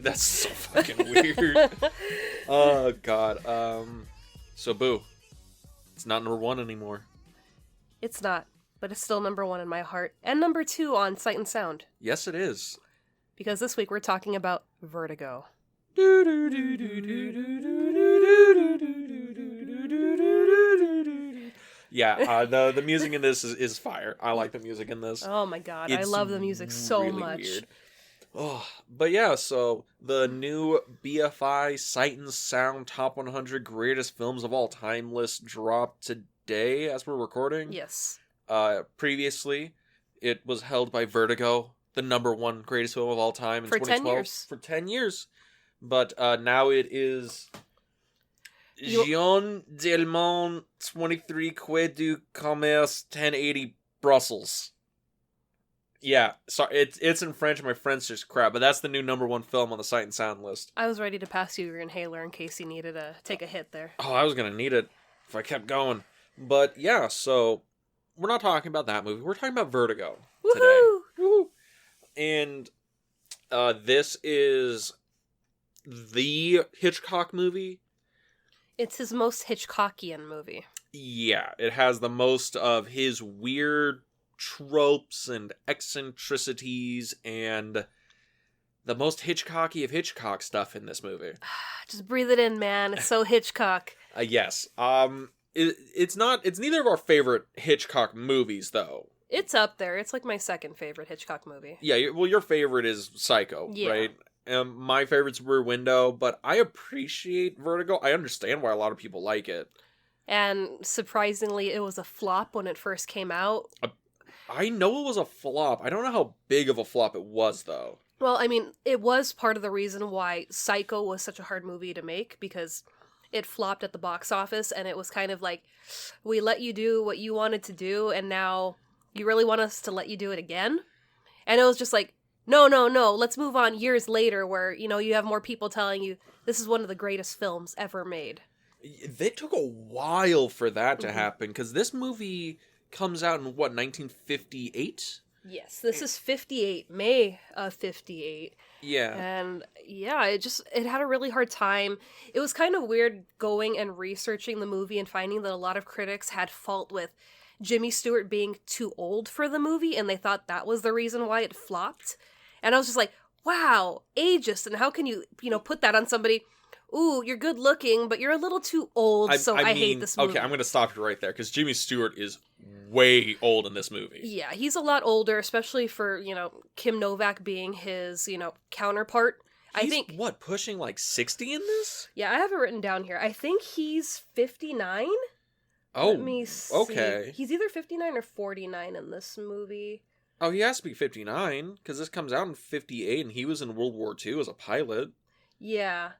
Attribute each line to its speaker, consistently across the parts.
Speaker 1: That's so fucking weird. Oh, God. So, Boo. It's not number 1 anymore.
Speaker 2: It's not, but it's still number 1 in my heart. And number 2 on Sight and Sound.
Speaker 1: Yes, it is.
Speaker 2: Because this week we're talking about Vertigo.
Speaker 1: Yeah, the music in this is fire. I like the music in this.
Speaker 2: Oh my god,
Speaker 1: It's
Speaker 2: I love the music so
Speaker 1: really
Speaker 2: much.
Speaker 1: Weird. Oh, but yeah, so the new BFI Sight and Sound Top 100 Greatest Films of All Time list dropped today as we're recording.
Speaker 2: Yes.
Speaker 1: Previously, it was held by Vertigo, the number 1 greatest film of all time in
Speaker 2: For
Speaker 1: 2012.
Speaker 2: 10 years.
Speaker 1: For 10 years. But now it is Jean Delmont 23 Quai du Commerce 1080 Brussels. Yeah, sorry, it's in French. My French is crap, but that's the new number 1 film on the Sight and Sound list.
Speaker 2: I was ready to pass you your inhaler in case you needed to take a hit there.
Speaker 1: Oh, I was gonna need it if I kept going. But yeah, so we're not talking about that movie. We're talking about Vertigo today.
Speaker 2: Woohoo!
Speaker 1: And this is the Hitchcock movie.
Speaker 2: It's his most Hitchcockian movie.
Speaker 1: Yeah, it has the most of his weird tropes and eccentricities and the most Hitchcocky of Hitchcock stuff in this movie.
Speaker 2: Just breathe it in, man. It's so Hitchcock.
Speaker 1: Yes. It's neither of our favorite Hitchcock movies, though.
Speaker 2: It's up there. It's like my second favorite Hitchcock movie.
Speaker 1: Yeah, well, your favorite is Psycho, right? My favorite's Rear Window, but I appreciate Vertigo. I understand why a lot of people like it.
Speaker 2: And surprisingly, it was a flop when it first came out.
Speaker 1: I know it was a flop. I don't know how big of a flop it was, though.
Speaker 2: Well, I mean, it was part of the reason why Psycho was such a hard movie to make, because it flopped at the box office, and it was kind of like, we let you do what you wanted to do, and now you really want us to let you do it again? And it was just like, no, let's move on years later where, you have more people telling you this is one of the greatest films ever made.
Speaker 1: It took a while for that to happen, because this movie comes out in, 1958?
Speaker 2: Yes, this is 58, May of 58.
Speaker 1: Yeah.
Speaker 2: And yeah, it had a really hard time. It was kind of weird going and researching the movie and finding that a lot of critics had fault with Jimmy Stewart being too old for the movie, and they thought that was the reason why it flopped. And I was just like, wow, ageist, and how can you, put that on somebody? Ooh, you're good looking, but you're a little too old, so I hate this movie.
Speaker 1: Okay, I'm going to stop you right there, because Jimmy Stewart is way old in this movie.
Speaker 2: Yeah, he's a lot older, especially for, Kim Novak being his, counterpart.
Speaker 1: He's,
Speaker 2: I think,
Speaker 1: pushing like 60 in this?
Speaker 2: Yeah, I have it written down here. I think he's 59.
Speaker 1: Oh,
Speaker 2: let me see.
Speaker 1: Okay.
Speaker 2: He's either 59 or 49 in this movie.
Speaker 1: Oh, he has to be 59, because this comes out in 58, and he was in World War II as a pilot.
Speaker 2: Yeah.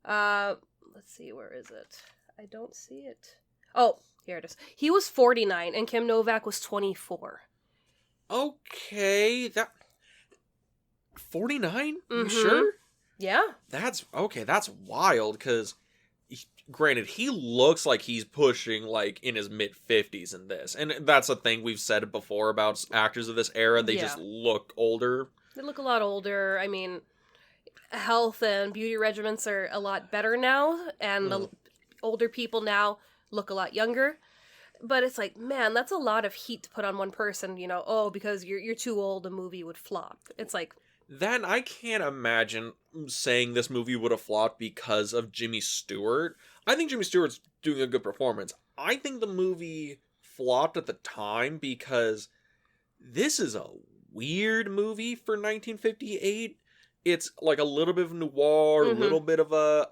Speaker 2: Let's see, where is it? I don't see it. Oh, here it is. He was 49, and Kim Novak was 24.
Speaker 1: Okay, that... 49?
Speaker 2: Mm-hmm.
Speaker 1: You sure?
Speaker 2: Yeah.
Speaker 1: That's wild, because... Granted, he looks like he's pushing, like, in his mid-50s in this. And that's a thing we've said before about actors of this era. They just look older.
Speaker 2: They look a lot older. I mean, health and beauty regimens are a lot better now. And the older people now look a lot younger. But it's like, man, that's a lot of heat to put on one person, because you're too old, a movie would flop. It's like...
Speaker 1: Then I can't imagine saying this movie would have flopped because of Jimmy Stewart. I think Jimmy Stewart's doing a good performance. I think the movie flopped at the time because this is a weird movie for 1958. It's like a little bit of noir, a little bit of a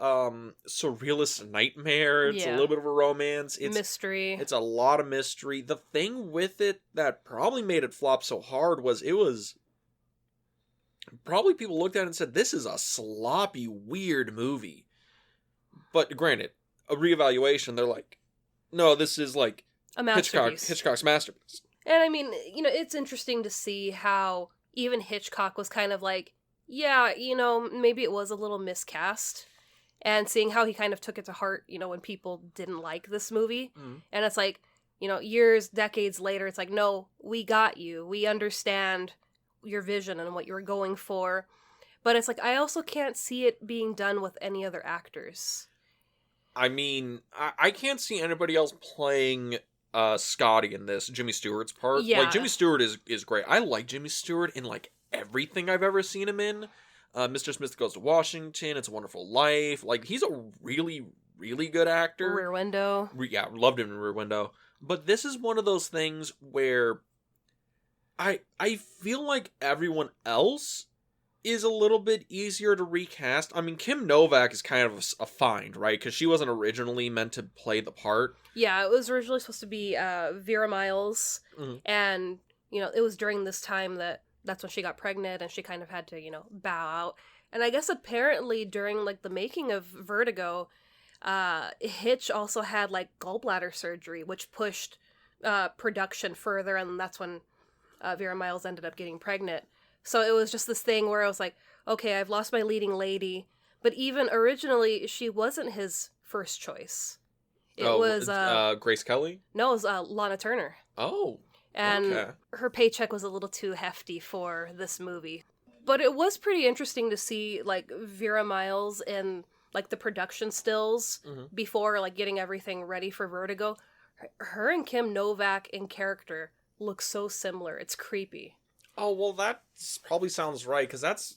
Speaker 1: surrealist nightmare. It's a little bit of a romance. It's
Speaker 2: mystery.
Speaker 1: It's a lot of mystery. The thing with it that probably made it flop so hard was it was... Probably people looked at it and said, this is a sloppy, weird movie. But granted, a reevaluation, they're like, no, this is like
Speaker 2: a masterpiece.
Speaker 1: Hitchcock's masterpiece.
Speaker 2: And I mean, it's interesting to see how even Hitchcock was kind of like, yeah, maybe it was a little miscast. And seeing how he kind of took it to heart, when people didn't like this movie. Mm. And it's like, years, decades later, it's like, no, we got you. We understand your vision and what you were going for. But it's like, I also can't see it being done with any other actors.
Speaker 1: I mean, I can't see anybody else playing Scottie in this, Jimmy Stewart's part. Like,
Speaker 2: Yeah.
Speaker 1: Jimmy Stewart is great. I like Jimmy Stewart in, like, everything I've ever seen him in. Mr. Smith Goes to Washington, It's a Wonderful Life. Like, he's a really, really good actor.
Speaker 2: Rear Window.
Speaker 1: Yeah, loved him in Rear Window. But this is one of those things where I feel like everyone else is a little bit easier to recast. I mean, Kim Novak is kind of a find, right? Because she wasn't originally meant to play the part.
Speaker 2: Yeah, it was originally supposed to be Vera Miles, and, you know, it was during this time that's when she got pregnant, and she kind of had to, you know, bow out. And I guess apparently during, like, the making of Vertigo, Hitch also had, like, gallbladder surgery, which pushed production further, and that's when Vera Miles ended up getting pregnant. So it was just this thing where I was like, okay, I've lost my leading lady. But even originally, she wasn't his first choice. It was...
Speaker 1: Grace Kelly?
Speaker 2: No, it was Lana Turner.
Speaker 1: Oh,
Speaker 2: and
Speaker 1: okay.
Speaker 2: Her paycheck was a little too hefty for this movie. But it was pretty interesting to see, like, Vera Miles in, like, the production stills before, like, getting everything ready for Vertigo. Her and Kim Novak in character look so similar. It's creepy.
Speaker 1: Oh, well, that probably sounds right, because that's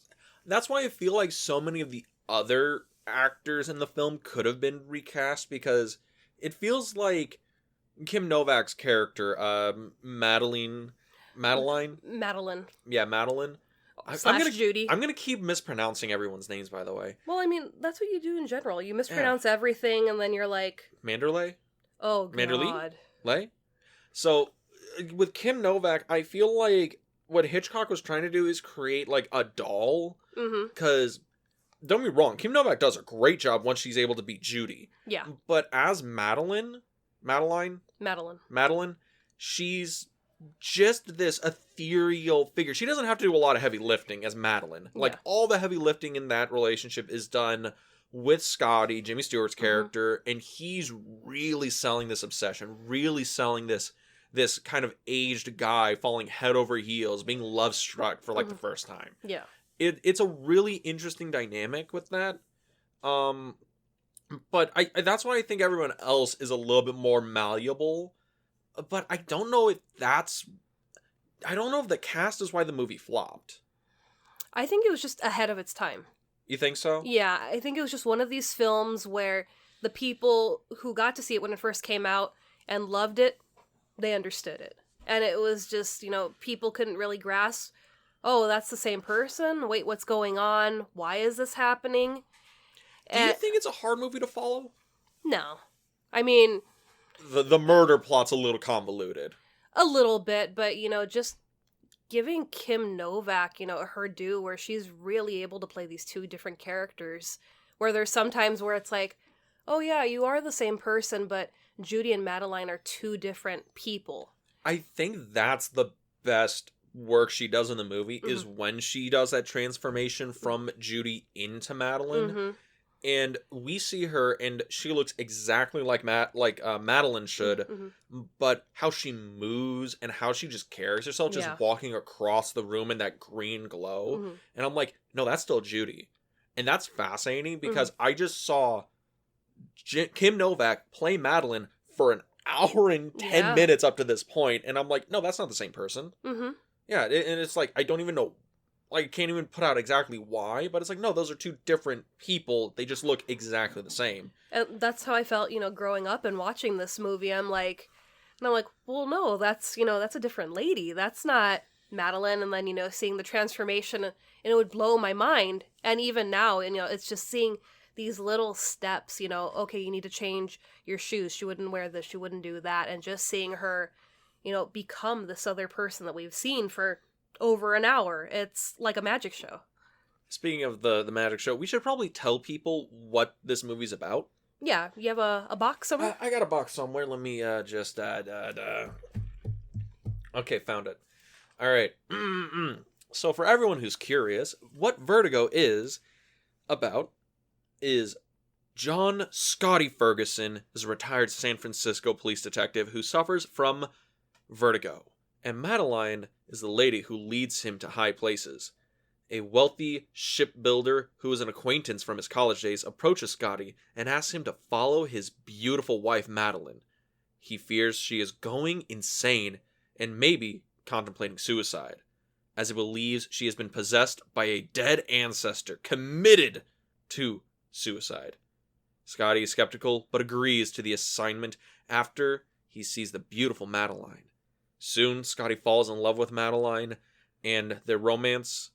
Speaker 1: why I feel like so many of the other actors in the film could have been recast, because it feels like Kim Novak's character, Madeline. Yeah, Madeline.
Speaker 2: Judy.
Speaker 1: I'm gonna keep mispronouncing everyone's names, by the way.
Speaker 2: Well, I mean, that's what you do in general. You mispronounce everything, and then you're like...
Speaker 1: Manderley?
Speaker 2: Oh, God.
Speaker 1: Manderley? Lay? So, with Kim Novak, I feel like what Hitchcock was trying to do is create, like, a doll. Because, don't be wrong, Kim Novak does a great job once she's able to be Judy.
Speaker 2: Yeah.
Speaker 1: But as Madeline, she's just this ethereal figure. She doesn't have to do a lot of heavy lifting as Madeline. Like, all the heavy lifting in that relationship is done with Scottie, Jimmy Stewart's character, and he's really selling this obsession, really selling this kind of aged guy falling head over heels, being love struck for, like, the first time.
Speaker 2: Yeah.
Speaker 1: It's a really interesting dynamic with that. But that's why I think everyone else is a little bit more malleable. But I don't know if the cast is why the movie flopped.
Speaker 2: I think it was just ahead of its time.
Speaker 1: You think so?
Speaker 2: Yeah, I think it was just one of these films where the people who got to see it when it first came out and loved it, they understood it. And it was just, you know, people couldn't really grasp, oh, that's the same person? Wait, what's going on? Why is this happening?
Speaker 1: Do you think it's a hard movie to follow?
Speaker 2: No. I mean...
Speaker 1: The murder plot's a little convoluted.
Speaker 2: A little bit, but, you know, just giving Kim Novak, you know, her due where she's really able to play these two different characters. Where there's sometimes where it's like, oh yeah, you are the same person, but Judy and Madeline are two different people.
Speaker 1: I think that's the best work she does in the movie is when she does that transformation from Judy into Madeline. And we see her, and she looks exactly like Madeline should, but how she moves and how she just carries herself, just walking across the room in that green glow. And I'm like, no, that's still Judy. And that's fascinating, because I just saw Kim Novak play Madeline for an hour and 10 minutes up to this point, and I'm like, no, that's not the same person. Yeah, and it's like, I don't even know, like, can't even put out exactly why, but it's like, no, those are two different people. They just look exactly the same.
Speaker 2: And that's how I felt, you know, growing up and watching this movie. I'm like, well, no, that's, you know, that's a different lady. That's not Madeline. And then, you know, seeing the transformation, and it would blow my mind. And even now, and, you know, it's just seeing these little steps, you know, okay, you need to change your shoes. She wouldn't wear this. She wouldn't do that. And just seeing her, you know, become this other person that we've seen for over an hour. It's like a magic show.
Speaker 1: Speaking of the magic show, we should probably tell people what this movie's about.
Speaker 2: Yeah, you have a box somewhere?
Speaker 1: I got a box somewhere. Let me just... Okay, found it. All right. So for everyone who's curious, what Vertigo is about is John Scottie Ferguson is a retired San Francisco police detective who suffers from vertigo. And Madeline is the lady who leads him to high places. A wealthy shipbuilder who is an acquaintance from his college days approaches Scottie and asks him to follow his beautiful wife, Madeline. He fears she is going insane and maybe contemplating suicide, as he believes she has been possessed by a dead ancestor committed to suicide. Scottie is skeptical but agrees to the assignment after he sees the beautiful Madeline. Soon, Scottie falls in love with Madeline, and their romance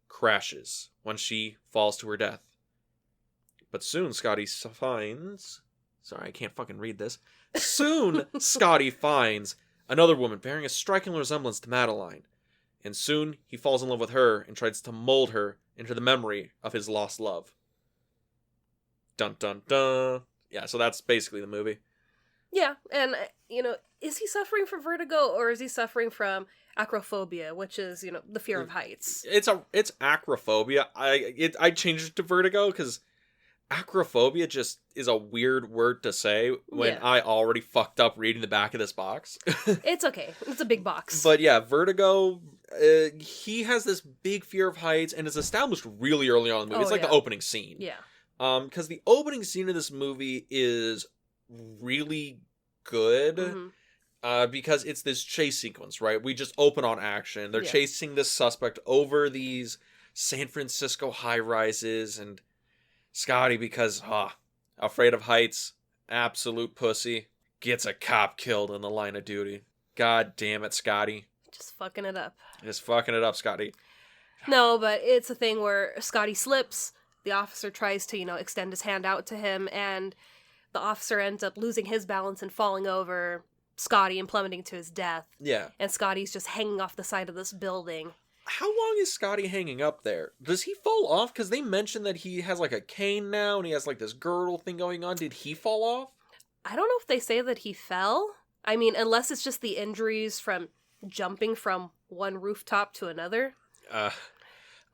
Speaker 1: crashes when she falls to her death. But soon Scottie finds... Sorry, I can't fucking read this. Soon Scottie finds another woman bearing a striking resemblance to Madeline. And soon he falls in love with her and tries to mold her into the memory of his lost love. Dun dun dun. Yeah, so that's basically the movie.
Speaker 2: Yeah, and, is he suffering from vertigo or is he suffering from acrophobia, which is, the fear of heights?
Speaker 1: It's acrophobia. I changed it to vertigo because acrophobia just is a weird word to say when I already fucked up reading the back of this box.
Speaker 2: It's okay. It's a big box.
Speaker 1: But yeah, vertigo, he has this big fear of heights and is established really early on in the movie. It's like the opening scene.
Speaker 2: Yeah.
Speaker 1: Because the opening scene of this movie is really good.
Speaker 2: Mm-hmm.
Speaker 1: Because it's this chase sequence, right? We just open on action. They're chasing this suspect over these San Francisco high-rises, and Scottie, because, afraid of heights, absolute pussy, gets a cop killed in the line of duty. God damn it, Scottie.
Speaker 2: Just fucking it up.
Speaker 1: Just fucking it up, Scottie.
Speaker 2: No, but it's a thing where Scottie slips, the officer tries to, extend his hand out to him, and the officer ends up losing his balance and falling over Scottie and plummeting to his death.
Speaker 1: Yeah.
Speaker 2: And Scottie's just hanging off the side of this building.
Speaker 1: How long is Scottie hanging up there? Does he fall off? Because they mentioned that he has, like, a cane now, and he has, like, this girdle thing going on. Did he fall off?
Speaker 2: I don't know if they say that he fell. I mean, unless it's just the injuries from jumping from one rooftop to another.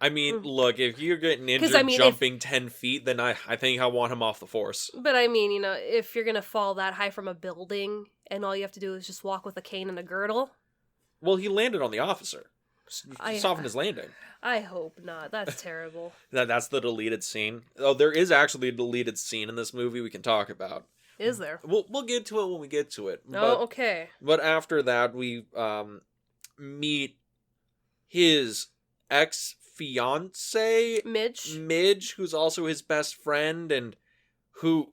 Speaker 1: Look, if you're getting injured jumping 10 feet, then I think I want him off the force.
Speaker 2: But I mean, if you're going to fall that high from a building and all you have to do is just walk with a cane and a girdle.
Speaker 1: Well, he landed on the officer. Softened his landing.
Speaker 2: I hope not. That's terrible.
Speaker 1: That's the deleted scene. Oh, there is actually a deleted scene in this movie we can talk about.
Speaker 2: Is there?
Speaker 1: We'll get to it when we get to it.
Speaker 2: Okay.
Speaker 1: But after that, we meet his ex-fiance, Midge, who's also his best friend, and who,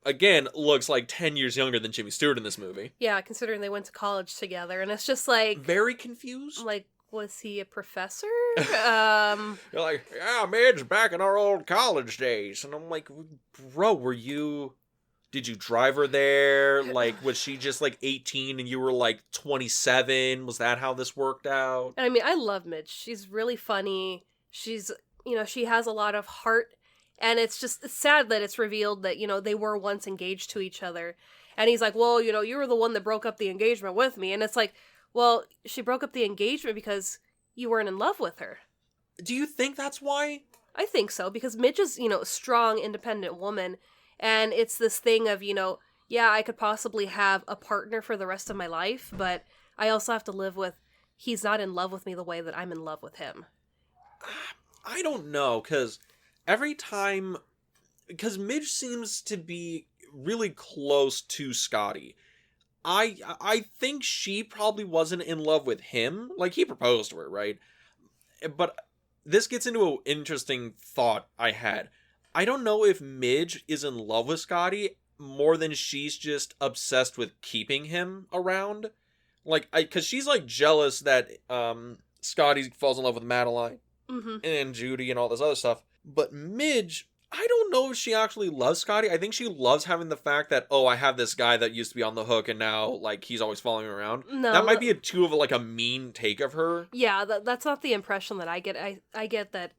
Speaker 1: again, looks like 10 years younger than Jimmy Stewart in this movie.
Speaker 2: Yeah, considering they went to college together, and it's just like...
Speaker 1: Very confused?
Speaker 2: Like, was he a professor?
Speaker 1: You're like, yeah, Midge, back in our old college days. And I'm like, bro, did you drive her there? Like, was she just, 18 and you were, 27? Was that how this worked out?
Speaker 2: I mean, I love Midge. She's really funny. She's, she has a lot of heart. And it's sad that it's revealed that, they were once engaged to each other. And he's like, well, you were the one that broke up the engagement with me. And it's like, well, she broke up the engagement because you weren't in love with her.
Speaker 1: Do you think that's why?
Speaker 2: I think so, because Midge is, a strong, independent woman. And it's this thing of, I could possibly have a partner for the rest of my life, but I also have to live with, he's not in love with me the way that I'm in love with him.
Speaker 1: I don't know, because Midge seems to be really close to Scottie. I think she probably wasn't in love with him. He proposed to her, right? But this gets into an interesting thought I had. I don't know if Midge is in love with Scottie more than she's just obsessed with keeping him around. Because she's, jealous that Scottie falls in love with Madeline and Judy and all this other stuff. But Midge, I don't know if she actually loves Scottie. I think she loves having the fact that, I have this guy that used to be on the hook and now, he's always following me around.
Speaker 2: No,
Speaker 1: that might be a mean take of her.
Speaker 2: Yeah, that's not the impression that I get. I get that,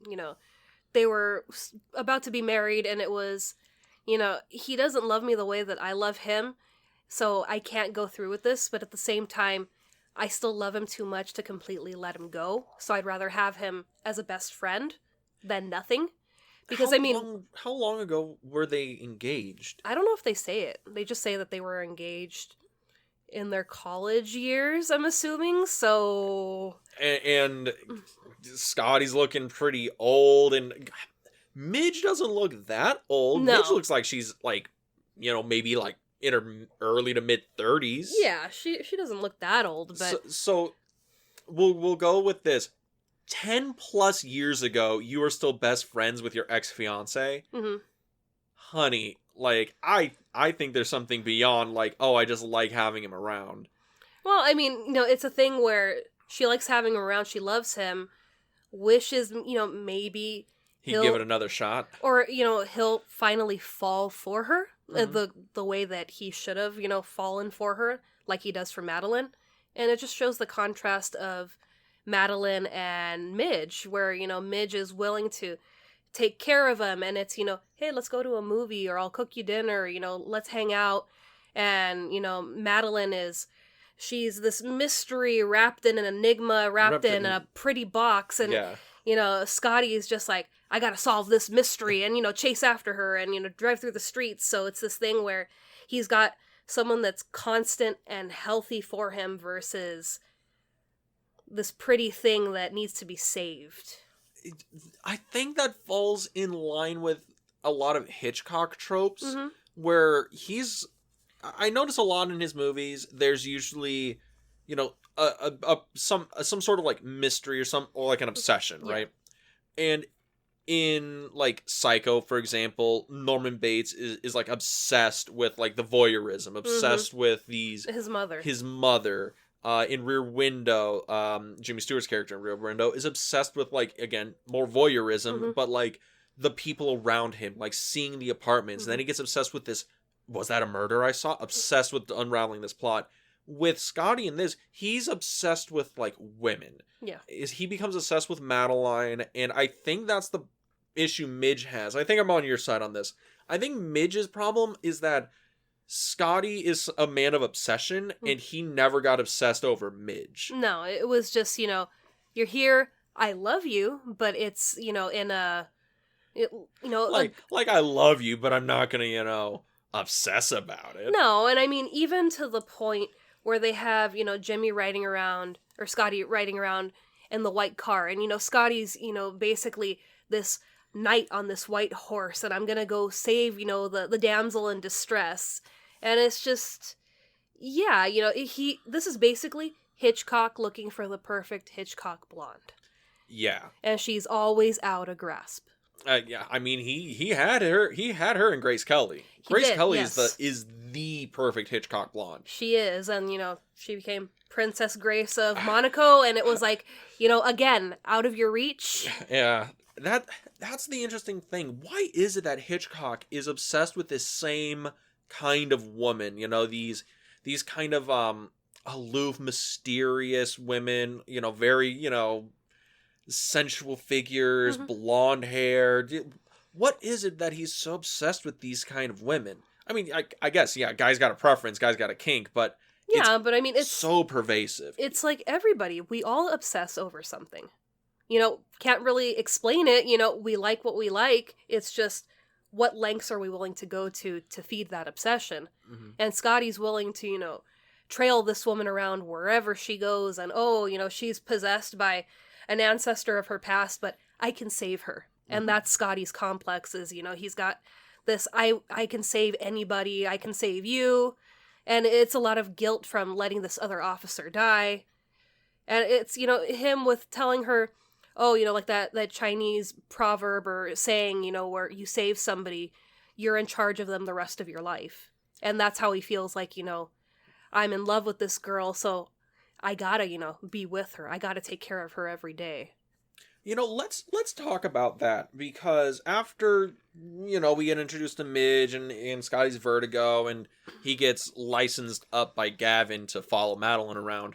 Speaker 2: they were about to be married and it was, he doesn't love me the way that I love him, so I can't go through with this, but at the same time, I still love him too much to completely let him go, so I'd rather have him as a best friend than nothing. Because,
Speaker 1: how long ago were they engaged?
Speaker 2: I don't know if they say it. They just say that they were engaged in their college years, I'm assuming. So
Speaker 1: And Scotty's looking pretty old, and Midge doesn't look that old. Midge
Speaker 2: no.
Speaker 1: looks like she's like, maybe like in her early to mid 30s.
Speaker 2: Yeah, she doesn't look that old, but
Speaker 1: So we'll go with this. 10 plus years ago, you were still best friends with your ex-fiance.
Speaker 2: hmm
Speaker 1: Honey, like I think there's something beyond like, oh, I just like having him around.
Speaker 2: well, I mean, it's a thing where she likes having him around, she loves him, wishes, maybe
Speaker 1: He'd give it another shot.
Speaker 2: or he'll finally fall for her
Speaker 1: Mhm.
Speaker 2: the way that he should have fallen for her like he does for Madeline, and it just shows the contrast of Madeline and Midge, where Midge is willing to take care of him, and it's hey, let's go to a movie, or I'll cook you dinner, let's hang out, and Madeline is, she's this mystery wrapped in an enigma, wrapped in a pretty box, and
Speaker 1: Yeah.
Speaker 2: Scottie is just like, I gotta solve this mystery, and chase after her, and drive through the streets. So it's this thing where he's got someone that's constant and healthy for him versus this pretty thing that needs to be saved.
Speaker 1: I think that falls in line with a lot of Hitchcock tropes,
Speaker 2: Mm-hmm.
Speaker 1: where I notice a lot in his movies, there's usually, some sort of like mystery or like an obsession,
Speaker 2: Yeah.
Speaker 1: right? And in like Psycho, for example, Norman Bates is like obsessed with like the voyeurism, obsessed with
Speaker 2: His mother.
Speaker 1: his mother. In Rear Window, Jimmy Stewart's character in Rear Window is obsessed with, like, again, more voyeurism, but like the people around him, like seeing the apartments. And then he gets obsessed with this. Was that a murder I saw? Obsessed with unraveling this plot. With Scotty in this, he's obsessed with like women.
Speaker 2: Yeah.
Speaker 1: He becomes obsessed with Madeline, and I think that's the issue Midge has. I think I'm on your side on this. I think Midge's problem is that Scotty is a man of obsession, and he never got obsessed over Midge.
Speaker 2: No, it was just, you're here, I love you, but it's, in a,
Speaker 1: Like I love you, but I'm not gonna, obsess about it.
Speaker 2: no, and I mean, even to the point where they have, Jimmy riding around, or Scotty riding around in the white car, and, Scotty's, basically this knight on this white horse, and I'm gonna go save, the damsel in distress. And it's just, yeah, this is basically Hitchcock looking for the perfect Hitchcock blonde.
Speaker 1: Yeah.
Speaker 2: And she's always out of grasp.
Speaker 1: Yeah, I mean he had her in Grace Kelly. Grace Kelly is the perfect Hitchcock blonde.
Speaker 2: She is, and she became Princess Grace of Monaco, and it was like, again, out of your reach.
Speaker 1: Yeah. That's the interesting thing. Why is it that Hitchcock is obsessed with this same kind of woman? These kind of aloof, mysterious women, very, sensual figures, blonde hair. What is it that he's so obsessed with these kind of women? I mean, I guess, yeah, guy's got a preference, guy's got a kink, but
Speaker 2: yeah, but I mean, it's
Speaker 1: so pervasive.
Speaker 2: It's like everybody, we all obsess over something. Can't really explain it. We like what we like. It's just, what lengths are we willing to go to feed that obsession? And Scotty's willing to, trail this woman around wherever she goes, and she's possessed by an ancestor of her past, but I can save her. And that's Scotty's complex is, he's got this, I can save anybody, I can save you. And it's a lot of guilt from letting this other officer die. And it's, him with telling her, like that Chinese proverb or saying, where you save somebody, you're in charge of them the rest of your life. And that's how he feels like, I'm in love with this girl, so I gotta, be with her. I gotta take care of her every day.
Speaker 1: Let's talk about that, because after, we get introduced to Midge and Scotty's Vertigo, and he gets licensed up by Gavin to follow Madeline around.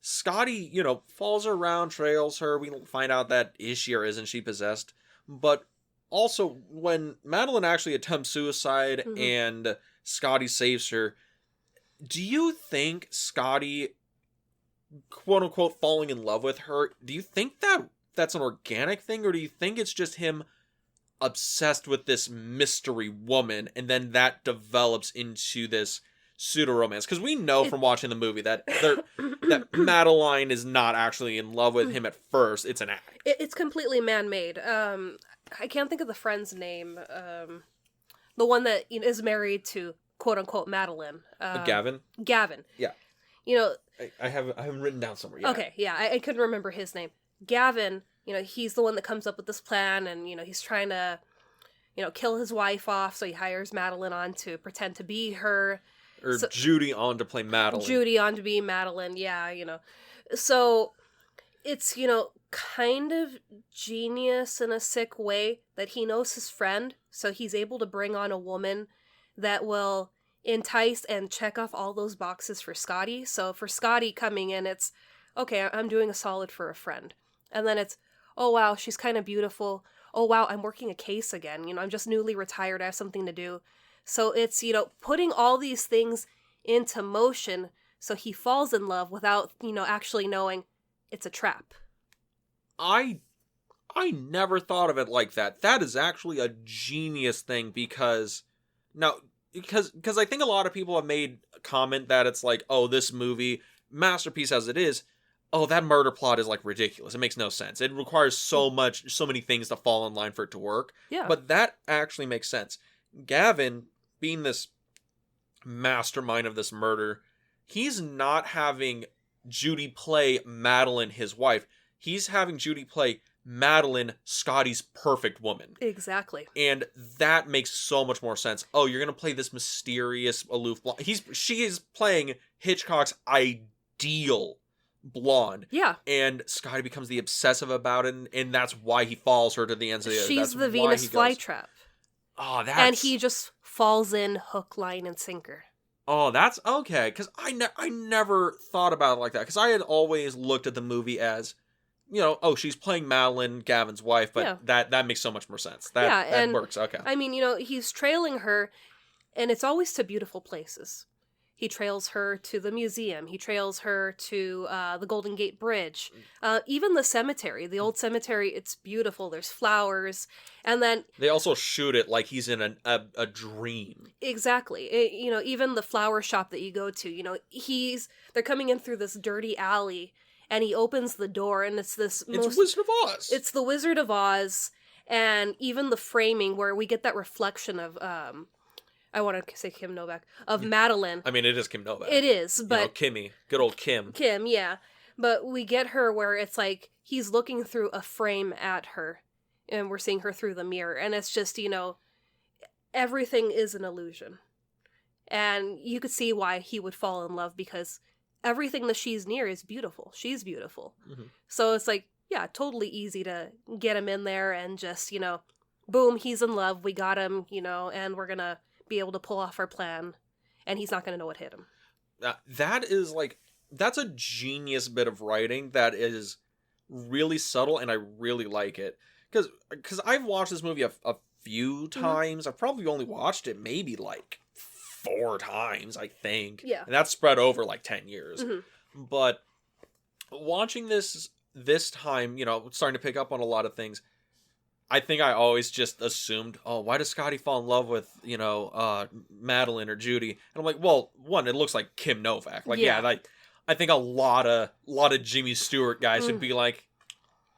Speaker 1: Scotty, follows her around, trails her. We find out that is she or isn't she possessed. But also, when Madeline actually attempts suicide and Scotty saves her, do you think Scotty, quote unquote, falling in love with her, do you think that's an organic thing, or do you think it's just him obsessed with this mystery woman, and then that develops into this pseudo romance, because we know
Speaker 2: It-
Speaker 1: from watching the movie that that Madeline is not actually in love with him at first. It's an act.
Speaker 2: it's completely man-made. I can't think of the friend's name. The one that is married to quote unquote Madeline.
Speaker 1: Gavin.
Speaker 2: Gavin.
Speaker 1: Yeah.
Speaker 2: You know.
Speaker 1: I haven't written down somewhere yet.
Speaker 2: Okay. Yeah, I couldn't remember his name. Gavin. He's the one that comes up with this plan, and he's trying to, kill his wife off. So he hires Madeline on to pretend to be her.
Speaker 1: Or Judy on to play Madeline.
Speaker 2: Judy on to be Madeline. Yeah. So it's kind of genius in a sick way that he knows his friend, so he's able to bring on a woman that will entice and check off all those boxes for Scottie. So for Scottie coming in, it's, okay, I'm doing a solid for a friend. And then it's, oh wow, she's kind of beautiful. Oh wow, I'm working a case again. I'm just newly retired, I have something to do. So it's, putting all these things into motion so he falls in love without, actually knowing it's a trap.
Speaker 1: I never thought of it like that. That is actually a genius thing, because I think a lot of people have made a comment that it's like, oh, this movie, masterpiece as it is, oh, that murder plot is like ridiculous. It makes no sense. It requires so many things to fall in line for it to work.
Speaker 2: Yeah.
Speaker 1: But that actually makes sense. Gavin, being this mastermind of this murder, he's not having Judy play Madeline, his wife. He's having Judy play Madeline, Scottie's perfect woman.
Speaker 2: Exactly.
Speaker 1: And that makes so much more sense. Oh, you're going to play this mysterious, aloof blonde. She is playing Hitchcock's ideal blonde.
Speaker 2: Yeah.
Speaker 1: And Scottie becomes the obsessive about it, and that's why he follows her to the ends of the earth.
Speaker 2: She's the Venus flytrap.
Speaker 1: Oh, that's...
Speaker 2: And he just falls in hook, line, and sinker.
Speaker 1: Oh, that's okay. Because I never thought about it like that. Because I had always looked at the movie as, she's playing Madeline, Gavin's wife, but that makes so much more sense. That works. Okay.
Speaker 2: I mean, he's trailing her, and it's always to beautiful places. He trails her to the museum. He trails her to the Golden Gate Bridge. Even the cemetery, the old cemetery, it's beautiful. There's flowers. And then...
Speaker 1: They also shoot it like he's in a dream.
Speaker 2: Exactly. Even the flower shop that you go to, they're coming in through this dirty alley, and he opens the door, and it's this...
Speaker 1: It's Wizard of Oz.
Speaker 2: It's the Wizard of Oz, and even the framing where we get that reflection of... I want to say Kim Novak, of Madeline.
Speaker 1: I mean, it is Kim Novak.
Speaker 2: It is, but...
Speaker 1: Kimmy. Good old Kim.
Speaker 2: Kim, yeah. But we get her where it's like, he's looking through a frame at her, and we're seeing her through the mirror, and it's just, everything is an illusion. And you could see why he would fall in love, because everything that she's near is beautiful. She's beautiful. Mm-hmm. So it's like, yeah, totally easy to get him in there and just, boom, he's in love, we got him, and we're gonna be able to pull off our plan, and he's not going to know what hit him.
Speaker 1: That's a genius bit of writing that is really subtle, and I really like it. Because I've watched this movie a few times. Mm-hmm. I've probably only watched it maybe like 4 times, I think.
Speaker 2: Yeah.
Speaker 1: And that's spread over like 10 years.
Speaker 2: Mm-hmm.
Speaker 1: But watching this time, starting to pick up on a lot of things, I think I always just assumed, oh, why does Scottie fall in love with, Madeline or Judy? And I'm like, well, one, it looks like Kim Novak. I think a lot of Jimmy Stewart guys would be like,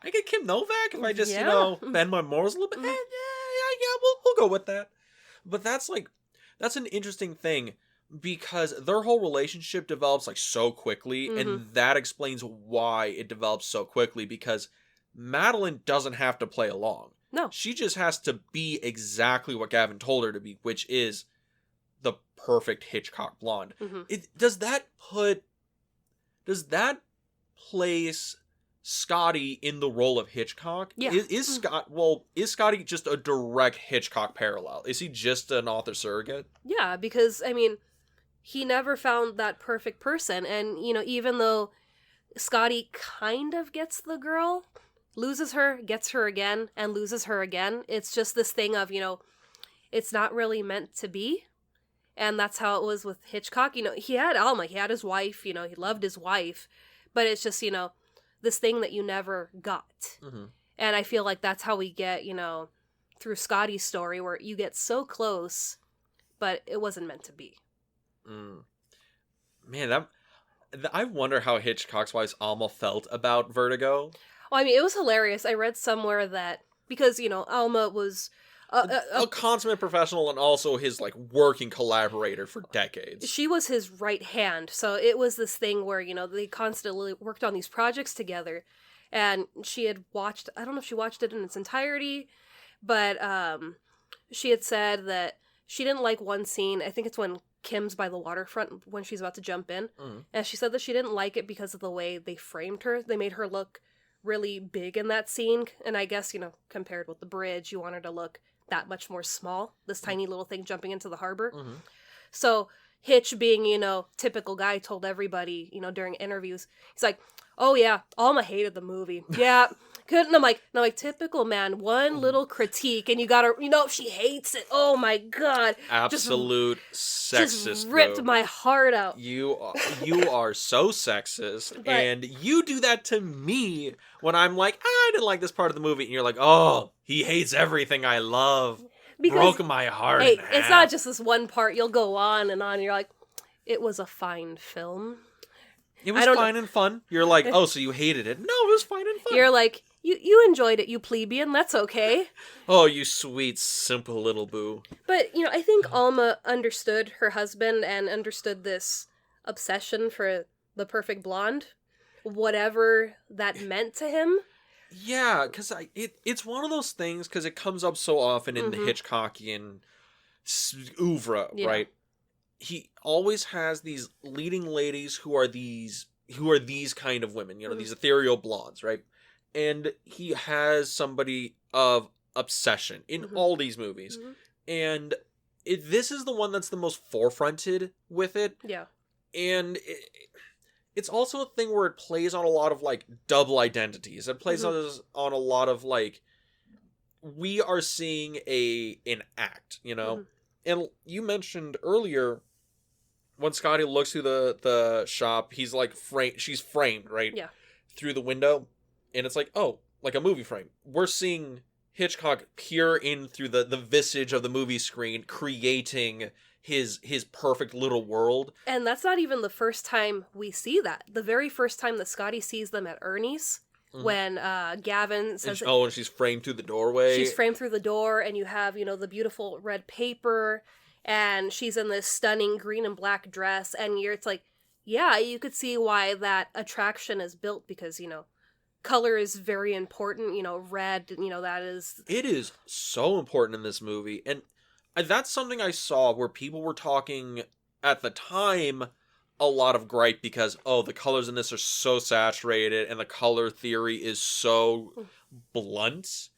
Speaker 1: I get Kim Novak if I just, bend my morals a little bit. We'll go with that. But that's an interesting thing, because their whole relationship develops so quickly, and that explains why it develops so quickly, because Madeline doesn't have to play along.
Speaker 2: No.
Speaker 1: She just has to be exactly what Gavin told her to be, which is the perfect Hitchcock blonde.
Speaker 2: Mm-hmm.
Speaker 1: Does that place Scottie in the role of Hitchcock?
Speaker 2: Yeah.
Speaker 1: Is Scottie just a direct Hitchcock parallel? Is he just an author surrogate?
Speaker 2: Yeah, because, he never found that perfect person, and, even though Scottie kind of gets the girl, loses her, gets her again, and loses her again. It's just this thing of, it's not really meant to be. And that's how it was with Hitchcock. He had Alma, he had his wife, he loved his wife. But it's just, this thing that you never got. Mm-hmm. And I feel like that's how we get, through Scottie's story, where you get so close, but it wasn't meant to be.
Speaker 1: Mm. Man, I wonder how Hitchcock's wife's Alma felt about Vertigo.
Speaker 2: Well, I mean, it was hilarious. I read somewhere that because Alma was
Speaker 1: A consummate professional and also his like working collaborator for decades.
Speaker 2: she was his right hand, so it was this thing where they constantly worked on these projects together, and she had watched. I don't know if she watched it in its entirety, but she had said that she didn't like one scene. I think it's when Kim's by the waterfront when she's about to jump in, and she said that she didn't like it because of the way they framed her. They made her look really big in that scene, and I guess compared with the bridge, you want her to look that much more small, this tiny little thing jumping into the harbor. So Hitch, being typical guy, told everybody during interviews, he's like, oh yeah, Alma hated the movie, yeah, couldn't. I'm like, no, like, typical man, one little critique and you gotta, she hates it. Oh my god,
Speaker 1: absolute sexist,
Speaker 2: just ripped my heart out.
Speaker 1: You are so sexist, and you do that to me when I'm like, I didn't like this part of the movie, and you're like, oh, he hates everything I love. Because, broke my heart.
Speaker 2: Hey, it's not just this one part. You'll go on and on. You're like, it was a fine film.
Speaker 1: It was fine and fun. You're like, oh, so you hated it? No, it was fine and fun.
Speaker 2: You're like, you enjoyed it, you plebeian. That's okay.
Speaker 1: Oh, you sweet, simple little boo.
Speaker 2: But I think Alma understood her husband and understood this obsession for the perfect blonde, whatever that meant to him.
Speaker 1: Yeah, because it's one of those things, because it comes up so often in the Hitchcockian oeuvre, right? He always has these leading ladies who are these kind of women, these ethereal blondes, right? And he has somebody of obsession in all these movies. And this is the one that's the most forefronted with it.
Speaker 2: Yeah.
Speaker 1: And it's also a thing where it plays on a lot of, like, double identities. It plays on a lot of, like, we are seeing an act, And you mentioned earlier, when Scottie looks through the shop, he's, like, she's framed, right?
Speaker 2: Yeah.
Speaker 1: Through the window. And it's like, oh, like a movie frame. We're seeing Hitchcock peer in through the visage of the movie screen, creating his perfect little world.
Speaker 2: And that's not even the first time we see that. The very first time that Scottie sees them at Ernie's, when Gavin says...
Speaker 1: and she's framed through the doorway.
Speaker 2: She's framed through the door, and you have, the beautiful red paper, and she's in this stunning green and black dress, and it's like, yeah, you could see why that attraction is built, because, color is very important, red, that is...
Speaker 1: It is so important in this movie, and that's something I saw where people were talking at the time a lot of gripe because, oh, the colors in this are so saturated and the color theory is so blunt.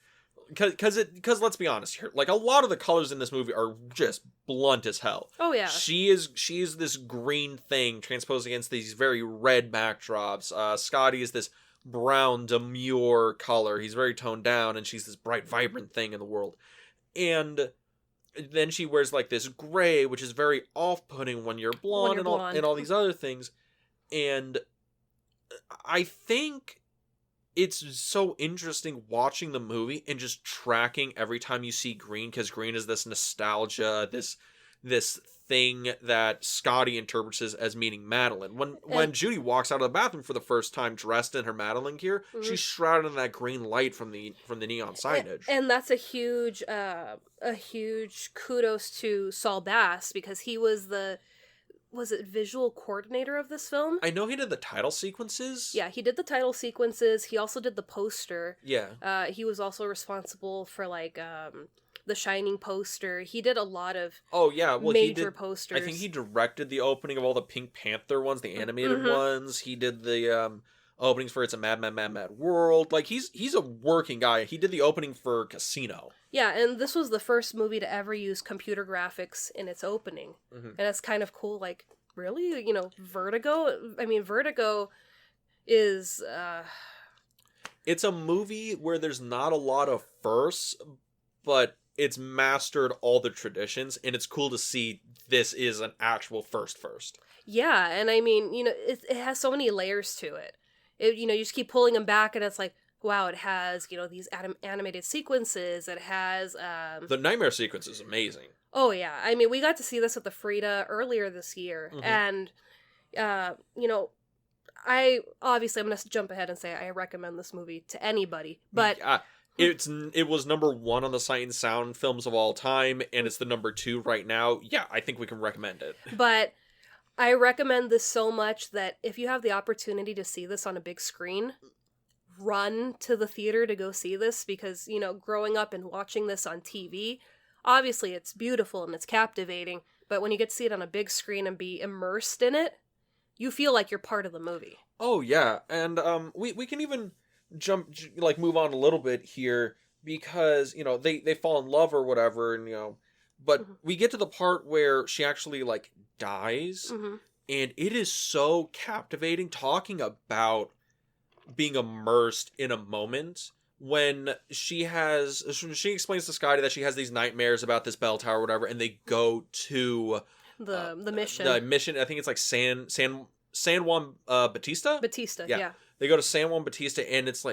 Speaker 1: Because let's be honest here, like, a lot of the colors in this movie are just blunt as hell.
Speaker 2: Oh yeah.
Speaker 1: She is this green thing transposed against these very red backdrops. Scottie is this brown, demure color. He's very toned down, and she's this bright, vibrant thing in the world. And then she wears, like, this gray, which is very off-putting when you're blonde, and all these other things. And I think it's so interesting watching the movie and just tracking every time you see green, because green is this nostalgia, this thing that Scottie interprets as meaning Madeline. When Judy walks out of the bathroom for the first time dressed in her Madeline gear, she's shrouded in that green light from the neon signage.
Speaker 2: And that's a huge kudos to Saul Bass, because he was visual coordinator of this film?
Speaker 1: I know he did the title sequences.
Speaker 2: Yeah, he did the title sequences. He also did the poster.
Speaker 1: Yeah.
Speaker 2: He was also responsible for, like, the Shining poster. He did a lot of major posters.
Speaker 1: I think he directed the opening of all the Pink Panther ones, the animated ones. He did the openings for It's a Mad, Mad, Mad, Mad World. Like, he's a working guy. He did the opening for Casino.
Speaker 2: Yeah, and this was the first movie to ever use computer graphics in its opening. And it's kind of cool, like, really? Vertigo? I mean, Vertigo is...
Speaker 1: It's a movie where there's not a lot of firsts, but it's mastered all the traditions, and it's cool to see this is an actual first.
Speaker 2: Yeah, and I mean, it has so many layers to it. You just keep pulling them back, and it's like, wow, it has, these animated sequences. It has,
Speaker 1: The nightmare sequence is amazing.
Speaker 2: oh yeah. I mean, we got to see this with the Frida earlier this year.
Speaker 1: Mm-hmm.
Speaker 2: And, I'm going to jump ahead and say I recommend this movie to anybody. But
Speaker 1: it was number 1 on the Sight and Sound films of all time, and it's the number 2 right now. Yeah, I think we can recommend it.
Speaker 2: But I recommend this so much that if you have the opportunity to see this on a big screen, run to the theater to go see this, because, growing up and watching this on TV, obviously it's beautiful and it's captivating, but when you get to see it on a big screen and be immersed in it, you feel like you're part of the movie.
Speaker 1: Oh yeah, and we can even move on a little bit here, because they fall in love or whatever, and but
Speaker 2: Mm-hmm.
Speaker 1: we get to the part where she actually dies,
Speaker 2: Mm-hmm.
Speaker 1: and it is so captivating, talking about being immersed in a moment. When she explains to Scottie that she has these nightmares about this bell tower or whatever, and they go to
Speaker 2: The mission.
Speaker 1: the mission. I think it's San Juan Batista.
Speaker 2: Batista,
Speaker 1: Yeah.
Speaker 2: yeah.
Speaker 1: They go to San Juan Batista, and it's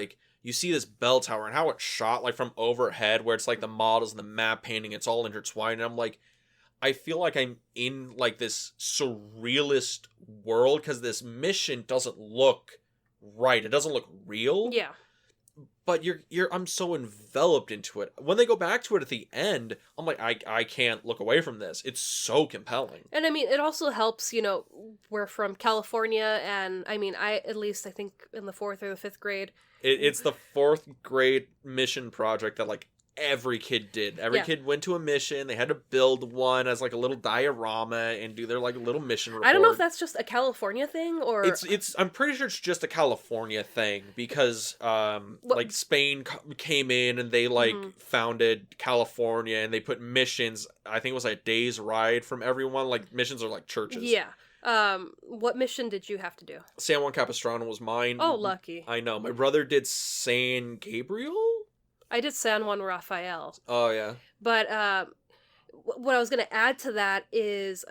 Speaker 1: you see this bell tower and how it's shot from overhead, where it's the models and the map painting, it's all intertwined, and I'm I feel like I'm in this surrealist world, because this mission doesn't look right. It doesn't look real.
Speaker 2: Yeah.
Speaker 1: But I'm so enveloped into it. When they go back to it at the end, I'm I can't look away from this. It's so compelling.
Speaker 2: And I mean, it also helps, we're from California, and I mean, I think in the 4th or the 5th grade.
Speaker 1: It's the 4th grade mission project that every kid did. Every kid went to a mission. They had to build one as a little diorama and do their little mission report.
Speaker 2: I don't know if that's just a California thing, or
Speaker 1: it's I'm pretty sure it's just a California thing, because Spain came in and they founded California, and they put missions. I think it was a day's ride from everyone. Missions are churches.
Speaker 2: Yeah. What mission did you have to do?
Speaker 1: San Juan Capistrano was mine.
Speaker 2: Oh, lucky.
Speaker 1: I know. My brother did San Gabriel.
Speaker 2: I did San Juan Rafael.
Speaker 1: Oh, yeah.
Speaker 2: But what I was going to add to that is,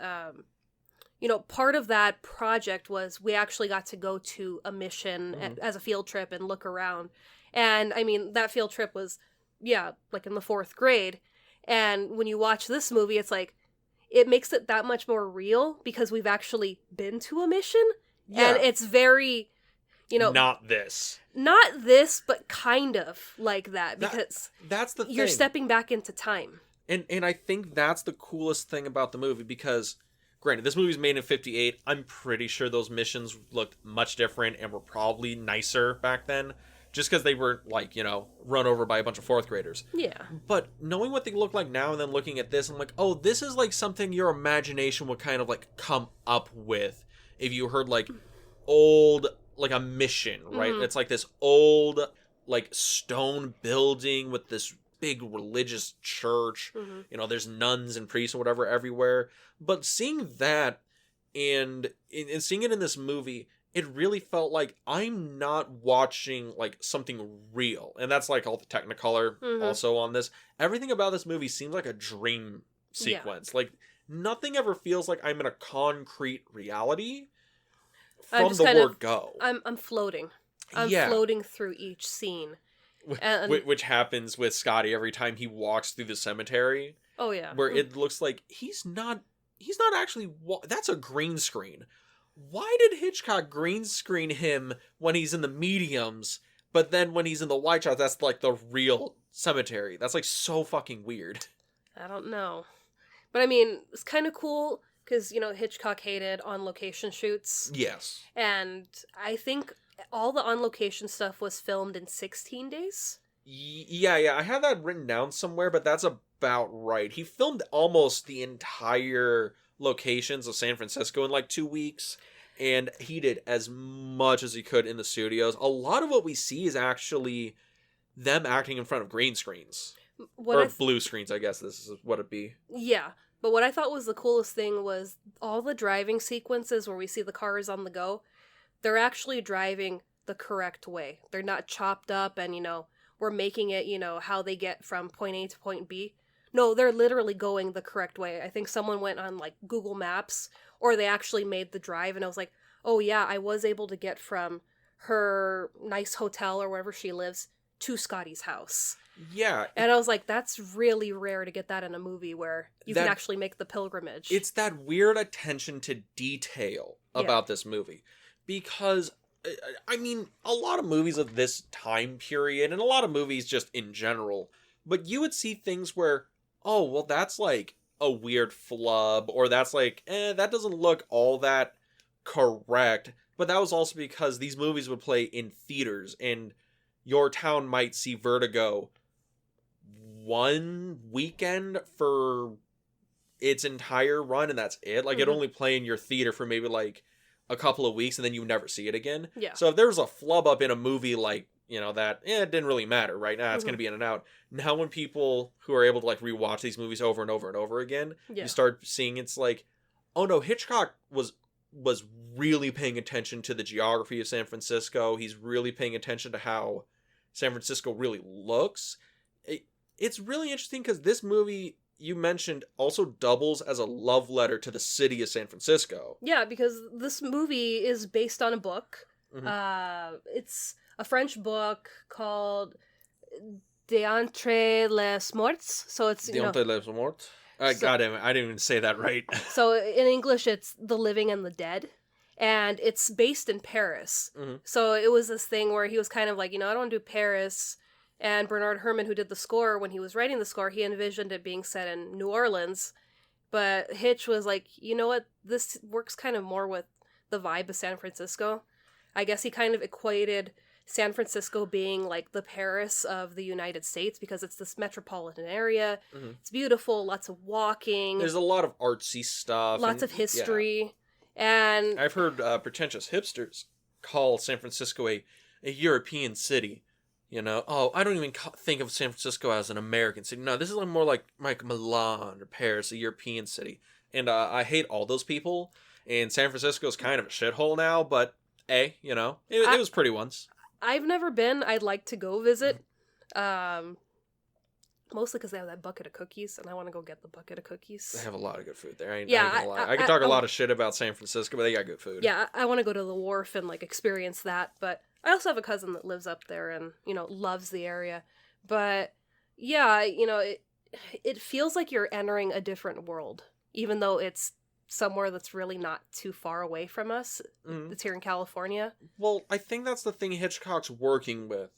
Speaker 2: part of that project was we actually got to go to a mission as a field trip and look around. And, I mean, that field trip was, in the 4th grade. And when you watch this movie, it's it makes it that much more real, because we've actually been to a mission. Yeah. And it's very...
Speaker 1: not this,
Speaker 2: but kind of like that, because
Speaker 1: that's the thing.
Speaker 2: You're stepping back into time.
Speaker 1: And I think that's the coolest thing about the movie, because granted, this movie's made in 58. I'm pretty sure those missions looked much different and were probably nicer back then, just because they were run over by a bunch of 4th graders.
Speaker 2: Yeah.
Speaker 1: But knowing what they look like now, and then looking at this, I'm oh, this is something your imagination would kind of come up with if you heard old, a mission, right?
Speaker 2: Mm-hmm.
Speaker 1: It's this old stone building with this big religious church.
Speaker 2: Mm-hmm.
Speaker 1: There's nuns and priests and whatever everywhere. But seeing that and seeing it in this movie, it really felt I'm not watching something real. And that's all the Technicolor also on this. Everything about this movie seems like a dream sequence. Yeah. Nothing ever feels like I'm in a concrete reality. From the word go.
Speaker 2: I'm floating. I'm floating through each scene.
Speaker 1: Which happens with Scottie every time he walks through the cemetery.
Speaker 2: Oh, yeah.
Speaker 1: Where it looks like he's not actually... That's a green screen. Why did Hitchcock green screen him when he's in the mediums, but then when he's in the wide shots, that's the real cemetery? That's so fucking weird.
Speaker 2: I don't know. But I mean, it's kind of cool... Because, Hitchcock hated on-location shoots.
Speaker 1: Yes.
Speaker 2: And I think all the on-location stuff was filmed in 16 days.
Speaker 1: Yeah, I have that written down somewhere, but that's about right. He filmed almost the entire locations of San Francisco in 2 weeks, and he did as much as he could in the studios. A lot of what we see is actually them acting in front of green screens. Blue screens, I guess this is what it'd be.
Speaker 2: Yeah. But what I thought was the coolest thing was all the driving sequences where we see the cars on the go, they're actually driving the correct way. They're not chopped up and, we're making it, how they get from point A to point B. No, they're literally going the correct way. I think someone went on Google Maps, or they actually made the drive, and I was oh yeah, I was able to get from her nice hotel or wherever she lives to Scottie's house.
Speaker 1: Yeah.
Speaker 2: And I was like, that's really rare to get that in a movie where you can actually make the pilgrimage.
Speaker 1: It's that weird attention to detail about this movie. Because, I mean, a lot of movies of this time period, and a lot of movies just in general, but you would see things where, oh, well, that's like a weird flub, or that's like, that doesn't look all that correct. But that was also because these movies would play in theaters, and your town might see Vertigo one weekend for its entire run, and that's it. Like, it'd only play in your theater for maybe like a couple of weeks, and then you never see it again.
Speaker 2: Yeah.
Speaker 1: So if there was a flub up in a movie, like, you know, that it didn't really matter, right? Now it's going to be in and out. Now when people who are able to like rewatch these movies over and over and over again, you start seeing it's like, oh no, Hitchcock was really paying attention to the geography of San Francisco. He's really paying attention to how San Francisco really looks. It's really interesting because this movie, you mentioned, also doubles as a love letter to the city of San Francisco.
Speaker 2: Yeah, because this movie is based on a book. It's a French book called D'entre les Morts. So it's,
Speaker 1: D'entre les Morts? God damn it, I didn't even say that right.
Speaker 2: So in English, it's The Living and the Dead. And it's based in Paris. So it was this thing where he was kind of like, I don't want to do Paris. And Bernard Herrmann, who did the score, when he was writing the score, he envisioned it being set in New Orleans. But Hitch was like, you know what? This works kind of more with the vibe of San Francisco. I guess he kind of equated San Francisco being like the Paris of the United States because it's this metropolitan area. It's beautiful, lots of walking.
Speaker 1: There's a lot of artsy stuff.
Speaker 2: Lots of history. Yeah. And
Speaker 1: I've heard pretentious hipsters call San Francisco a European city. Oh, I don't even think of San Francisco as an American city. No, this is more like Milan or Paris, a European city. And I hate all those people. And San Francisco is kind of a shithole now, but it was pretty once.
Speaker 2: I've never been. I'd like to go visit. Mostly because they have that bucket of cookies, and I want to go get the bucket of cookies.
Speaker 1: They have a lot of good food there. I ain't gonna lie. I can talk a lot of shit about San Francisco, but they got good food.
Speaker 2: Yeah, I want to go to the wharf and like experience that. But I also have a cousin that lives up there and loves the area. But yeah, it feels like you're entering a different world, even though it's somewhere that's really not too far away from us. It's here in California.
Speaker 1: Well, I think that's the thing Hitchcock's working with.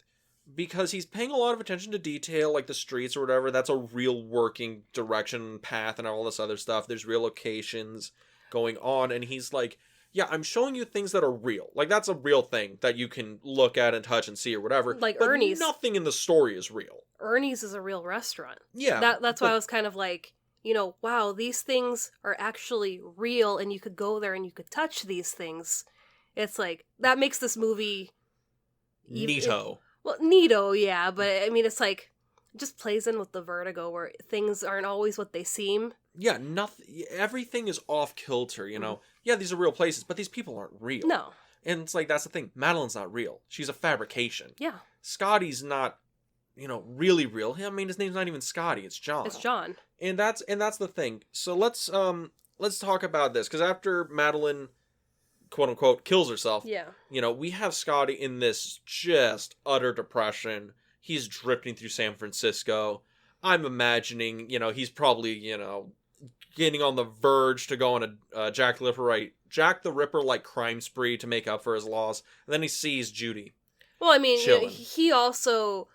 Speaker 1: Because he's paying a lot of attention to detail, like the streets or whatever. That's a real working direction, path, and all this other stuff. There's real locations going on. And he's like, yeah, I'm showing you things that are real. Like, that's a real thing that you can look at and touch and see or whatever.
Speaker 2: Like
Speaker 1: but
Speaker 2: Ernie's.
Speaker 1: Nothing in the story is real.
Speaker 2: Ernie's is a real restaurant.
Speaker 1: Yeah.
Speaker 2: That's why I was kind of like, wow, these things are actually real. And you could go there and you could touch these things. It's like, that makes this movie...
Speaker 1: Neato.
Speaker 2: Well, neato, yeah, but I mean, it's like, it just plays in with the Vertigo where things aren't always what they seem.
Speaker 1: Yeah, everything is off kilter, Yeah, these are real places, but these people aren't real.
Speaker 2: No.
Speaker 1: And it's like, that's the thing. Madeline's not real. She's a fabrication.
Speaker 2: Yeah.
Speaker 1: Scottie's not, really real. I mean, his name's not even Scottie, it's John.
Speaker 2: It's John.
Speaker 1: And that's the thing. So let's talk about this, because after Madeline, quote unquote, kills herself.
Speaker 2: Yeah.
Speaker 1: We have Scottie in this just utter depression. He's drifting through San Francisco. I'm imagining, he's probably, getting on the verge to go on a Jack the Ripper like crime spree to make up for his loss. And then he sees Judy.
Speaker 2: Well, I mean, he also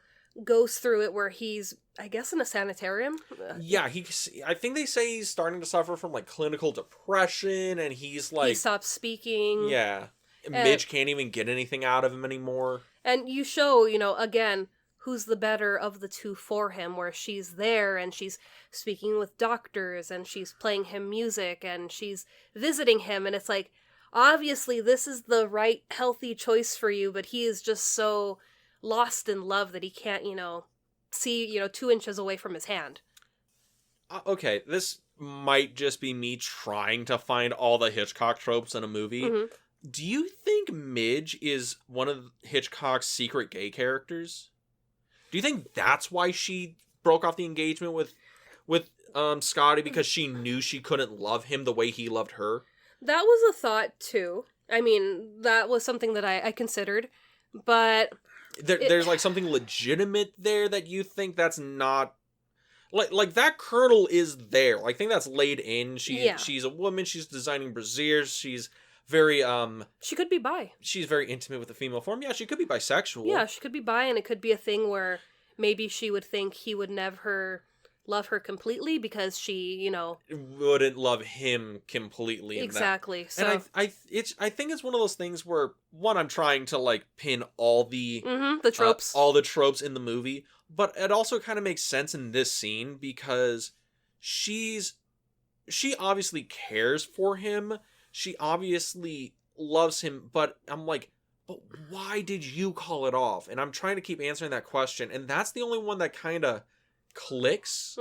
Speaker 2: goes through it where he's, I guess, in a sanitarium.
Speaker 1: Yeah, I think they say he's starting to suffer from like clinical depression, and he's like,
Speaker 2: he stops speaking.
Speaker 1: Yeah, Midge can't even get anything out of him anymore.
Speaker 2: And you show, again, who's the better of the two for him, where she's there and she's speaking with doctors and she's playing him music and she's visiting him, and it's like, obviously this is the right healthy choice for you, but he is just so lost in love that he can't, see, 2 inches away from his hand.
Speaker 1: Okay, this might just be me trying to find all the Hitchcock tropes in a movie. Do you think Midge is one of Hitchcock's secret gay characters? Do you think that's why she broke off the engagement with Scottie, because she knew she couldn't love him the way he loved her?
Speaker 2: That was a thought too. I mean, that was something that I considered, but
Speaker 1: There's like something legitimate there that you think that's not like that kernel is there. Like, I think that's laid in.
Speaker 2: yeah,
Speaker 1: She's a woman. She's designing brasiers. She's very
Speaker 2: she could be bi.
Speaker 1: she's very intimate with the female form. Yeah, she could be bisexual.
Speaker 2: Yeah, she could be bi, and it could be a thing where maybe she would think he would never love her completely because she,
Speaker 1: Wouldn't love him completely.
Speaker 2: exactly.
Speaker 1: And
Speaker 2: So
Speaker 1: I think it's one of those things where, one, I'm trying to like pin all
Speaker 2: the tropes.
Speaker 1: all the tropes in the movie, but it also kind of makes sense in this scene because she obviously cares for him. She obviously loves him, but I'm like, but why did you call it off? And I'm trying to keep answering that question, and that's the only one that kind of clicks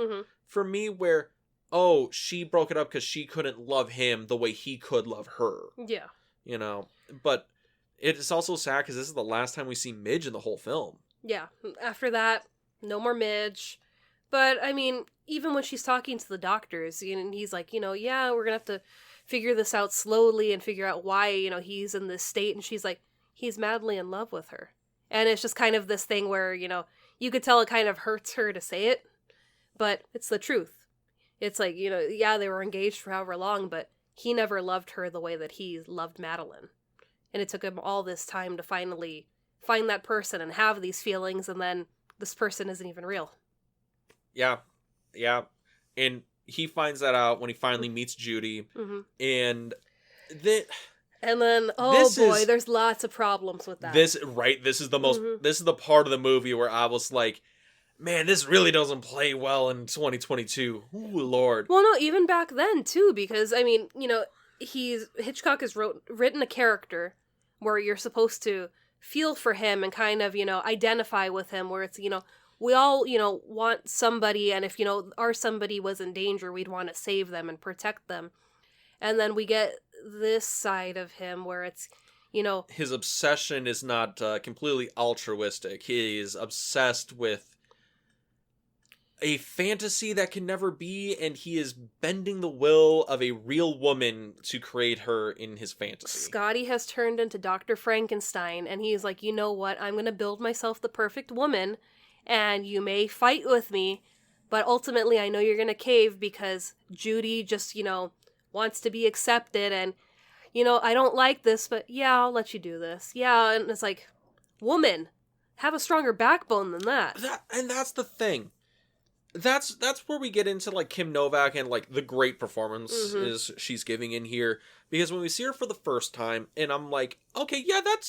Speaker 1: for me, where, oh, she broke it up because she couldn't love him the way he could love her.
Speaker 2: Yeah.
Speaker 1: But it's also sad because this is the last time we see Midge in the whole film.
Speaker 2: Yeah. After that, no more Midge. But, I mean, even when she's talking to the doctors, and he's like, yeah, we're going to have to figure this out slowly and figure out why, he's in this state. And she's like, he's madly in love with her. And it's just kind of this thing where, you could tell it kind of hurts her to say it, but it's the truth. It's like, yeah, they were engaged for however long, but he never loved her the way that he loved Madeline. And it took him all this time to finally find that person and have these feelings, and then this person isn't even real.
Speaker 1: Yeah. And he finds that out when he finally meets Judy. And then...
Speaker 2: And then, there's lots of problems with that.
Speaker 1: This is the most, this is the part of the movie where I was like, man, this really doesn't play well in 2022. Ooh, Lord.
Speaker 2: Well, no, even back then, too, because, I mean, Hitchcock has written a character where you're supposed to feel for him and kind of, identify with him, where it's, we all, want somebody, and if, our somebody was in danger, we'd want to save them and protect them. And then we get this side of him where it's,
Speaker 1: his obsession is not completely altruistic. He is obsessed with a fantasy that can never be, and he is bending the will of a real woman to create her in his fantasy.
Speaker 2: Scottie has turned into Dr. Frankenstein, and he's like, you know what, I'm going to build myself the perfect woman, and you may fight with me, but ultimately I know you're going to cave because Judy just, wants to be accepted, and, I don't like this, but yeah, I'll let you do this. Yeah, and it's like, woman, have a stronger backbone than that.
Speaker 1: And that's the thing. That's where we get into, like, Kim Novak and, like, the great performances she's giving in here. Because when we see her for the first time, and I'm like, okay, yeah, that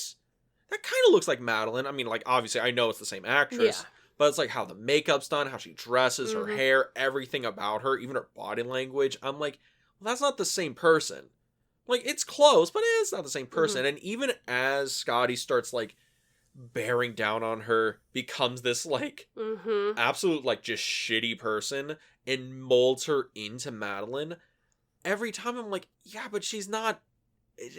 Speaker 1: kind of looks like Madeline. I mean, like, obviously, I know it's the same actress.
Speaker 2: Yeah.
Speaker 1: But it's like how the makeup's done, how she dresses, her hair, everything about her, even her body language. I'm like, well, that's not the same person. Like, it's close, but it's not the same person. And even as Scottie starts, like, bearing down on her, becomes this, like, absolute, like, just shitty person, and molds her into Madeline, every time I'm like, yeah, but she's not,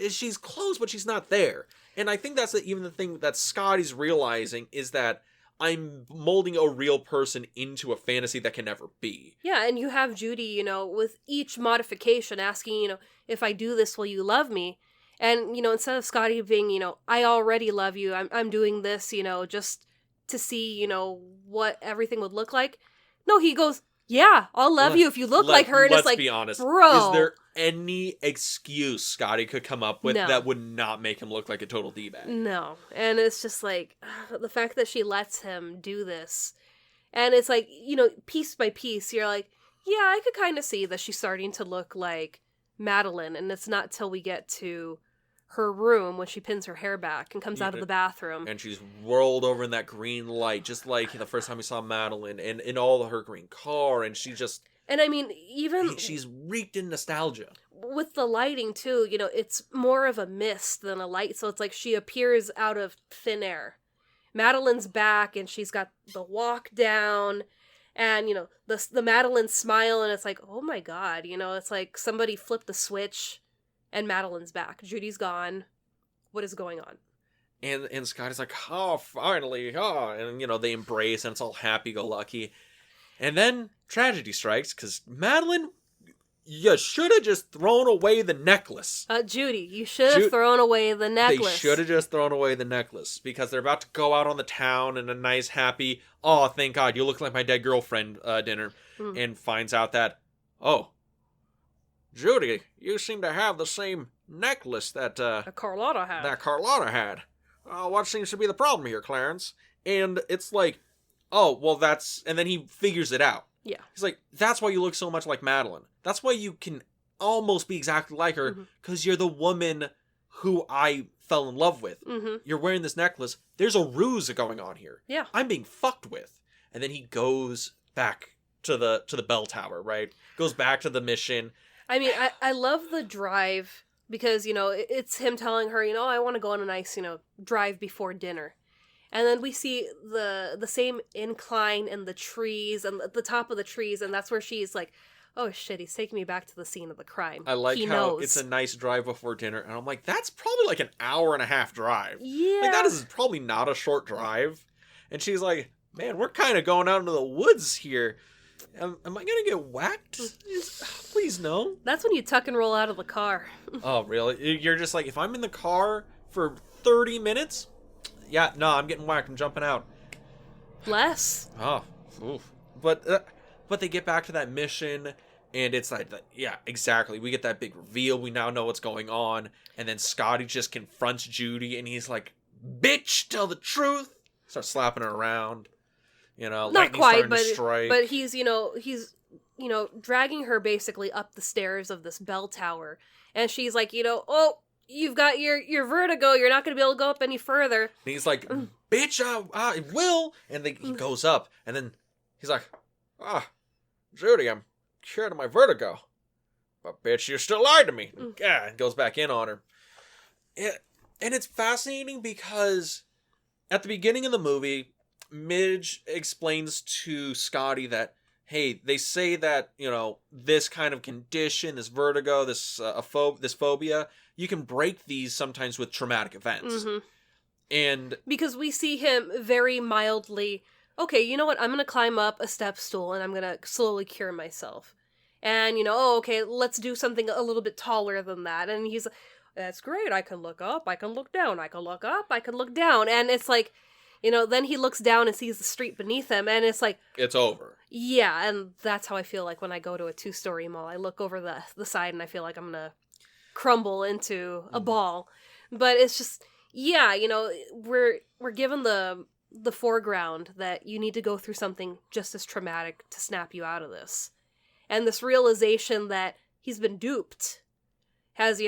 Speaker 1: she's close, but she's not there. And I think that's even the thing that Scottie's realizing, is that I'm molding a real person into a fantasy that can never be.
Speaker 2: Yeah, and you have Judy, with each modification asking, if I do this, will you love me? And, instead of Scottie being, I already love you, I'm doing this, just to see, what everything would look like. No, he goes, yeah, I'll love you if you look like her. And it's like,
Speaker 1: be honest,
Speaker 2: bro.
Speaker 1: Is there any excuse Scottie could come up with that would not make him look like a total D-bag?
Speaker 2: No. And it's just like, the fact that she lets him do this. And it's like, piece by piece, you're like, yeah, I could kind of see that she's starting to look like Madeline. And it's not till we get to her room when she pins her hair back and comes out of the bathroom.
Speaker 1: And she's rolled over in that green light, just like the first time we saw Madeline, and in all of her green car, and she just...
Speaker 2: And I mean, even...
Speaker 1: She's reeked in nostalgia.
Speaker 2: With the lighting, too, it's more of a mist than a light, so it's like she appears out of thin air. Madeline's back, and she's got the walk down, and, the Madeline smile, and it's like, oh my god, it's like somebody flipped the switch, and Madeline's back. Judy's gone. What is going on?
Speaker 1: And Scottie's like, oh, finally, and, they embrace, and it's all happy-go-lucky. And then tragedy strikes, because Madeline, you should have just thrown away the necklace.
Speaker 2: Judy, you should have thrown away the necklace.
Speaker 1: They should have just thrown away the necklace because they're about to go out on the town in a nice, happy, oh, thank God, you look like my dead girlfriend dinner. And finds out that, oh, Judy, you seem to have the same necklace that
Speaker 2: Carlotta had.
Speaker 1: That Carlotta had. What seems to be the problem here, Clarence? And it's like, oh, well, that's... And then he figures it out.
Speaker 2: Yeah.
Speaker 1: He's like, that's why you look so much like Madeline. That's why you can almost be exactly like her, because you're the woman who I fell in love with. You're wearing this necklace. There's a ruse going on here.
Speaker 2: Yeah.
Speaker 1: I'm being fucked with. And then he goes back to the bell tower, right? Goes back to the mission.
Speaker 2: I mean, I love the drive because, it's him telling her, I want to go on a nice, drive before dinner. And then we see the same incline in the trees and the top of the trees, and that's where she's like, oh shit, he's taking me back to the scene of the crime.
Speaker 1: I like how it's a nice drive before dinner, and I'm like, that's probably like an hour and a half drive.
Speaker 2: Yeah.
Speaker 1: Like, that is probably not a short drive. And she's like, man, we're kind of going out into the woods here. Am I going to get whacked? Please no.
Speaker 2: That's when you tuck and roll out of the car.
Speaker 1: Oh, really? You're just like, if I'm in the car for 30 minutes... Yeah, no, I'm getting whacked. I'm jumping out.
Speaker 2: Less.
Speaker 1: Oh, oof. But they get back to that mission, and it's like, yeah, exactly. We get that big reveal. We now know what's going on, and then Scottie just confronts Judy, and he's like, "Bitch, tell the truth." Starts slapping her around.
Speaker 2: Not quite,
Speaker 1: but
Speaker 2: he's dragging her basically up the stairs of this bell tower, and she's like, oh. You've got your vertigo. You're not going to be able to go up any further. And
Speaker 1: he's like, bitch, I will. And he goes up. And then he's like, Judy, I'm cured of my vertigo. But bitch, you still lied to me. Yeah, and goes back in on her. And it's fascinating because at the beginning of the movie, Midge explains to Scottie that, hey, they say that, this kind of condition, this vertigo, this phobia, you can break these sometimes with traumatic events. And
Speaker 2: because we see him very mildly, okay, you know what? I'm going to climb up a step stool and I'm going to slowly cure myself. And, okay, let's do something a little bit taller than that. And he's like, that's great. I can look up. I can look down. I can look up. I can look down. And it's like, then he looks down and sees the street beneath him, and it's like...
Speaker 1: It's over.
Speaker 2: Yeah, and that's how I feel like when I go to a 2-story mall. I look over the side, and I feel like I'm gonna crumble into a ball. But it's just... Yeah, we're given the foreground that you need to go through something just as traumatic to snap you out of this. And this realization that he's been duped has,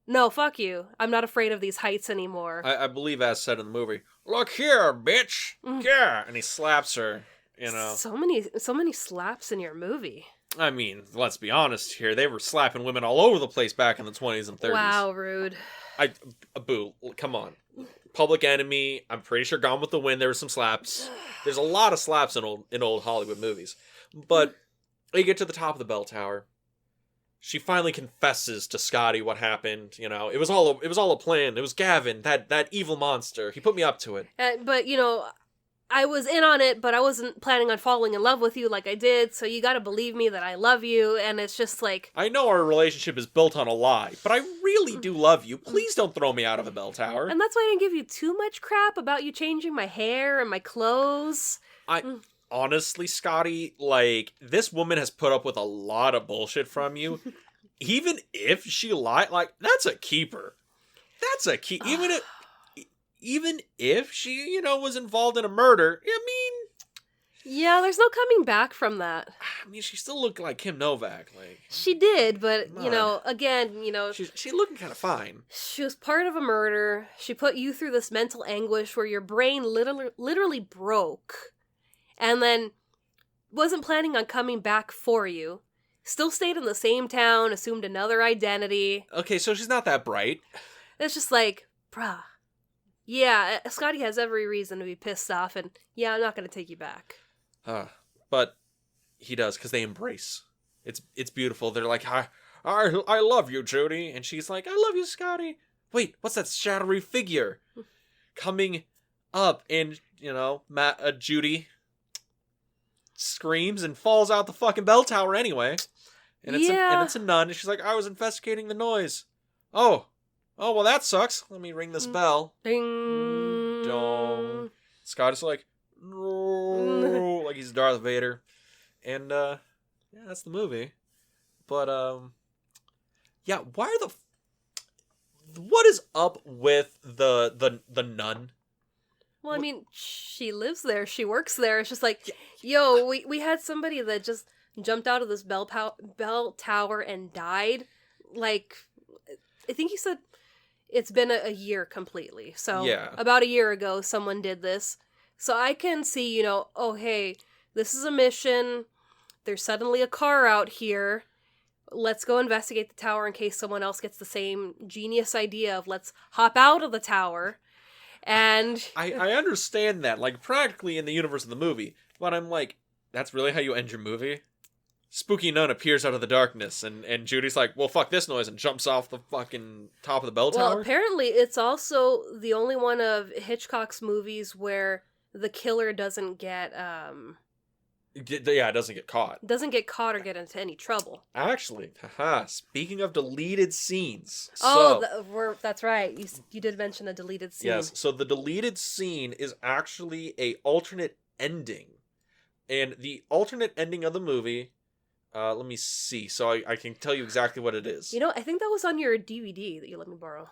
Speaker 2: no, fuck you. I'm not afraid of these heights anymore.
Speaker 1: I believe as said in the movie, look here, bitch. Yeah. And he slaps her,
Speaker 2: So many slaps in your movie.
Speaker 1: I mean, let's be honest here. They were slapping women all over the place back in the 20s and 30s.
Speaker 2: Wow, rude.
Speaker 1: Boo, come on. Public Enemy, I'm pretty sure Gone with the Wind, there were some slaps. There's a lot of slaps in old Hollywood movies. But you get to the top of the bell tower. She finally confesses to Scottie what happened. It was all a plan. It was Gavin, that evil monster. He put me up to it.
Speaker 2: But I was in on it, but I wasn't planning on falling in love with you like I did. So you got to believe me that I love you. And it's just like,
Speaker 1: I know our relationship is built on a lie, but I really do love you. Please don't throw me out of a bell tower.
Speaker 2: And that's why I didn't give you too much crap about you changing my hair and my clothes.
Speaker 1: Honestly, Scottie, this woman has put up with a lot of bullshit from you. Even if she lied, that's a keeper. That's a key. Even if she, was involved in a murder,
Speaker 2: yeah, there's no coming back from that.
Speaker 1: She still looked like Kim Novak.
Speaker 2: She did, but, again,
Speaker 1: she's looking kind of fine.
Speaker 2: She was part of a murder. She put you through this mental anguish where your brain literally broke. And then wasn't planning on coming back for you. Still stayed in the same town, assumed another identity.
Speaker 1: Okay, so she's not that bright.
Speaker 2: It's just like, bruh. Yeah, Scottie has every reason to be pissed off, and yeah, I'm not going to take you back.
Speaker 1: But he does, because they embrace. It's beautiful. They're like, I love you, Judy. And she's like, I love you, Scottie. Wait, what's that shadowy figure? Coming up, and, Judy screams and falls out the fucking bell tower anyway.
Speaker 2: Yeah.
Speaker 1: it's a nun, and she's like, I was investigating the noise. Oh, well, that sucks. Let me ring this bell. Dong.
Speaker 2: Ding.
Speaker 1: Scott is like, no, like he's Darth Vader, and yeah, that's the movie. But yeah, why are what is up with the nun?
Speaker 2: Well, I mean, she lives there. She works there. It's just like, yo, we had somebody that just jumped out of this bell tower and died. Like, I think he said it's been a year completely. So,
Speaker 1: Yeah.
Speaker 2: about a year ago, someone did this. So I can see, oh, hey, this is a mission. There's suddenly a car out here. Let's go investigate the tower in case someone else gets the same genius idea of let's hop out of the tower. And
Speaker 1: I understand that, like, practically in the universe of the movie, but I'm like, that's really how you end your movie? Spooky nun appears out of the darkness, and Judy's like, well, fuck this noise, and jumps off the fucking top of the bell tower?
Speaker 2: Well, apparently it's also the only one of Hitchcock's movies where the killer doesn't get,
Speaker 1: Yeah, it doesn't get caught.
Speaker 2: or get into any trouble.
Speaker 1: Actually, speaking of deleted scenes.
Speaker 2: That's right. You did mention a deleted scene.
Speaker 1: Yes, so the deleted scene is actually a alternate ending. And the alternate ending of the movie, let me see, so I can tell you exactly what it is.
Speaker 2: I think that was on your DVD that you let me borrow.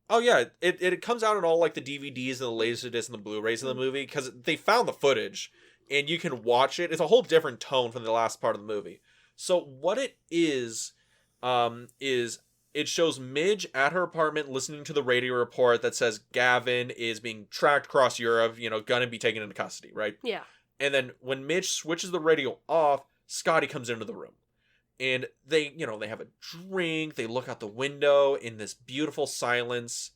Speaker 1: Oh yeah, it comes out in all like the DVDs and the Laserdisc and the Blu-rays of the movie, because they found the footage. And you can watch it. It's a whole different tone from the last part of the movie. So what it is it shows Midge at her apartment listening to the radio report that says Gavin is being tracked across Europe, gonna be taken into custody, right?
Speaker 2: Yeah.
Speaker 1: And then when Midge switches the radio off, Scottie comes into the room. And they have a drink, they look out the window in this beautiful silence,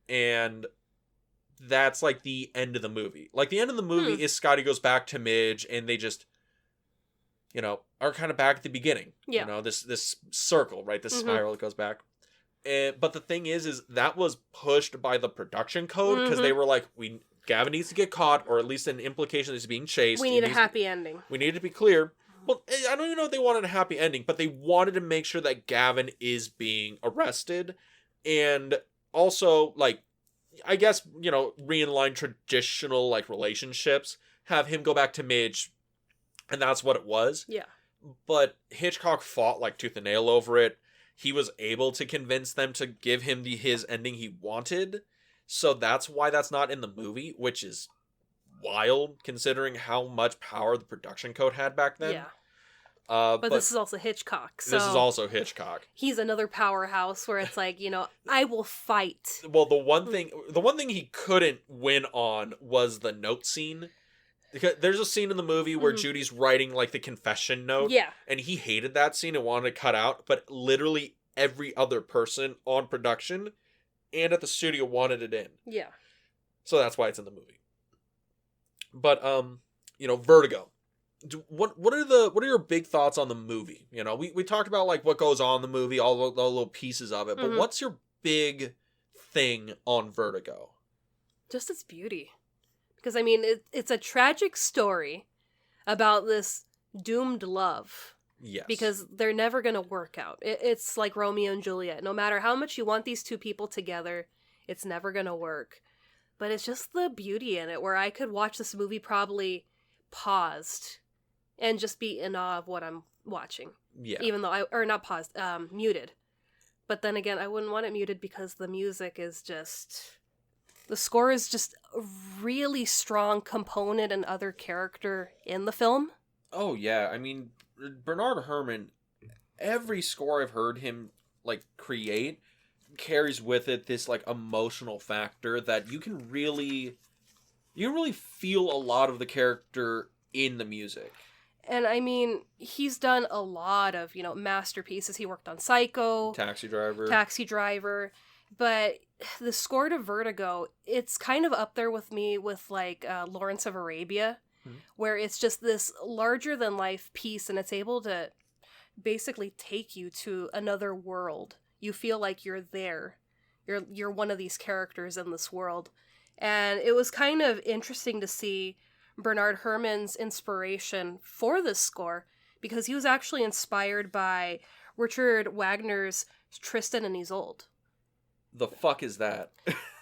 Speaker 1: and that's like the end of the movie. Like the end of the movie is Scottie goes back to Midge, and they just, are kind of back at the beginning.
Speaker 2: Yeah.
Speaker 1: This circle, right? This spiral that goes back. But the thing is that was pushed by the production code, because they were like, Gavin needs to get caught, or at least an implication that he's being chased.
Speaker 2: We need a happy ending.
Speaker 1: We need it to be clear. Well, I don't even know if they wanted a happy ending, but they wanted to make sure that Gavin is being arrested, and also, like, I guess, re-align traditional, like, relationships, have him go back to Midge, and that's what it was.
Speaker 2: Yeah.
Speaker 1: But Hitchcock fought like tooth and nail over it. He was able to convince them to give him his ending he wanted, so that's why that's not in the movie, which is wild, considering how much power the production code had back then.
Speaker 2: Yeah. But this is also Hitchcock. So
Speaker 1: this is also Hitchcock.
Speaker 2: He's another powerhouse where it's like, I will fight.
Speaker 1: Well, the one thing he couldn't win on was the note scene. Because there's a scene in the movie where Judy's writing like the confession note.
Speaker 2: Yeah.
Speaker 1: And he hated that scene and wanted to cut out, but literally every other person on production and at the studio wanted it in.
Speaker 2: Yeah.
Speaker 1: So that's why it's in the movie. But Vertigo. What are your big thoughts on the movie? We talked about like what goes on in the movie, all the little pieces of it, but what's your big thing on Vertigo?
Speaker 2: Just its beauty. Because, I mean, it's a tragic story about this doomed love.
Speaker 1: Yes.
Speaker 2: Because they're never going to work out. It's like Romeo and Juliet. No matter how much you want these two people together, it's never going to work. But it's just the beauty in it, where I could watch this movie probably paused and just be in awe of what I'm watching.
Speaker 1: Yeah.
Speaker 2: Even though not paused, muted. But then again, I wouldn't want it muted because the music is just... The score is just a really strong component and other character in the film.
Speaker 1: Oh, yeah. I mean, Bernard Herrmann, every score I've heard him, like, create carries with it this, like, emotional factor that you can really feel a lot of the character in the music.
Speaker 2: And, I mean, he's done a lot of, masterpieces. He worked on Psycho.
Speaker 1: Taxi Driver.
Speaker 2: But the score to Vertigo, it's kind of up there with me with, like, Lawrence of Arabia, where it's just this larger-than-life piece, and it's able to basically take you to another world. You feel like you're there. You're one of these characters in this world. And it was kind of interesting to see Bernard Herrmann's inspiration for this score, because he was actually inspired by Richard Wagner's Tristan and Isolde.
Speaker 1: The fuck is that?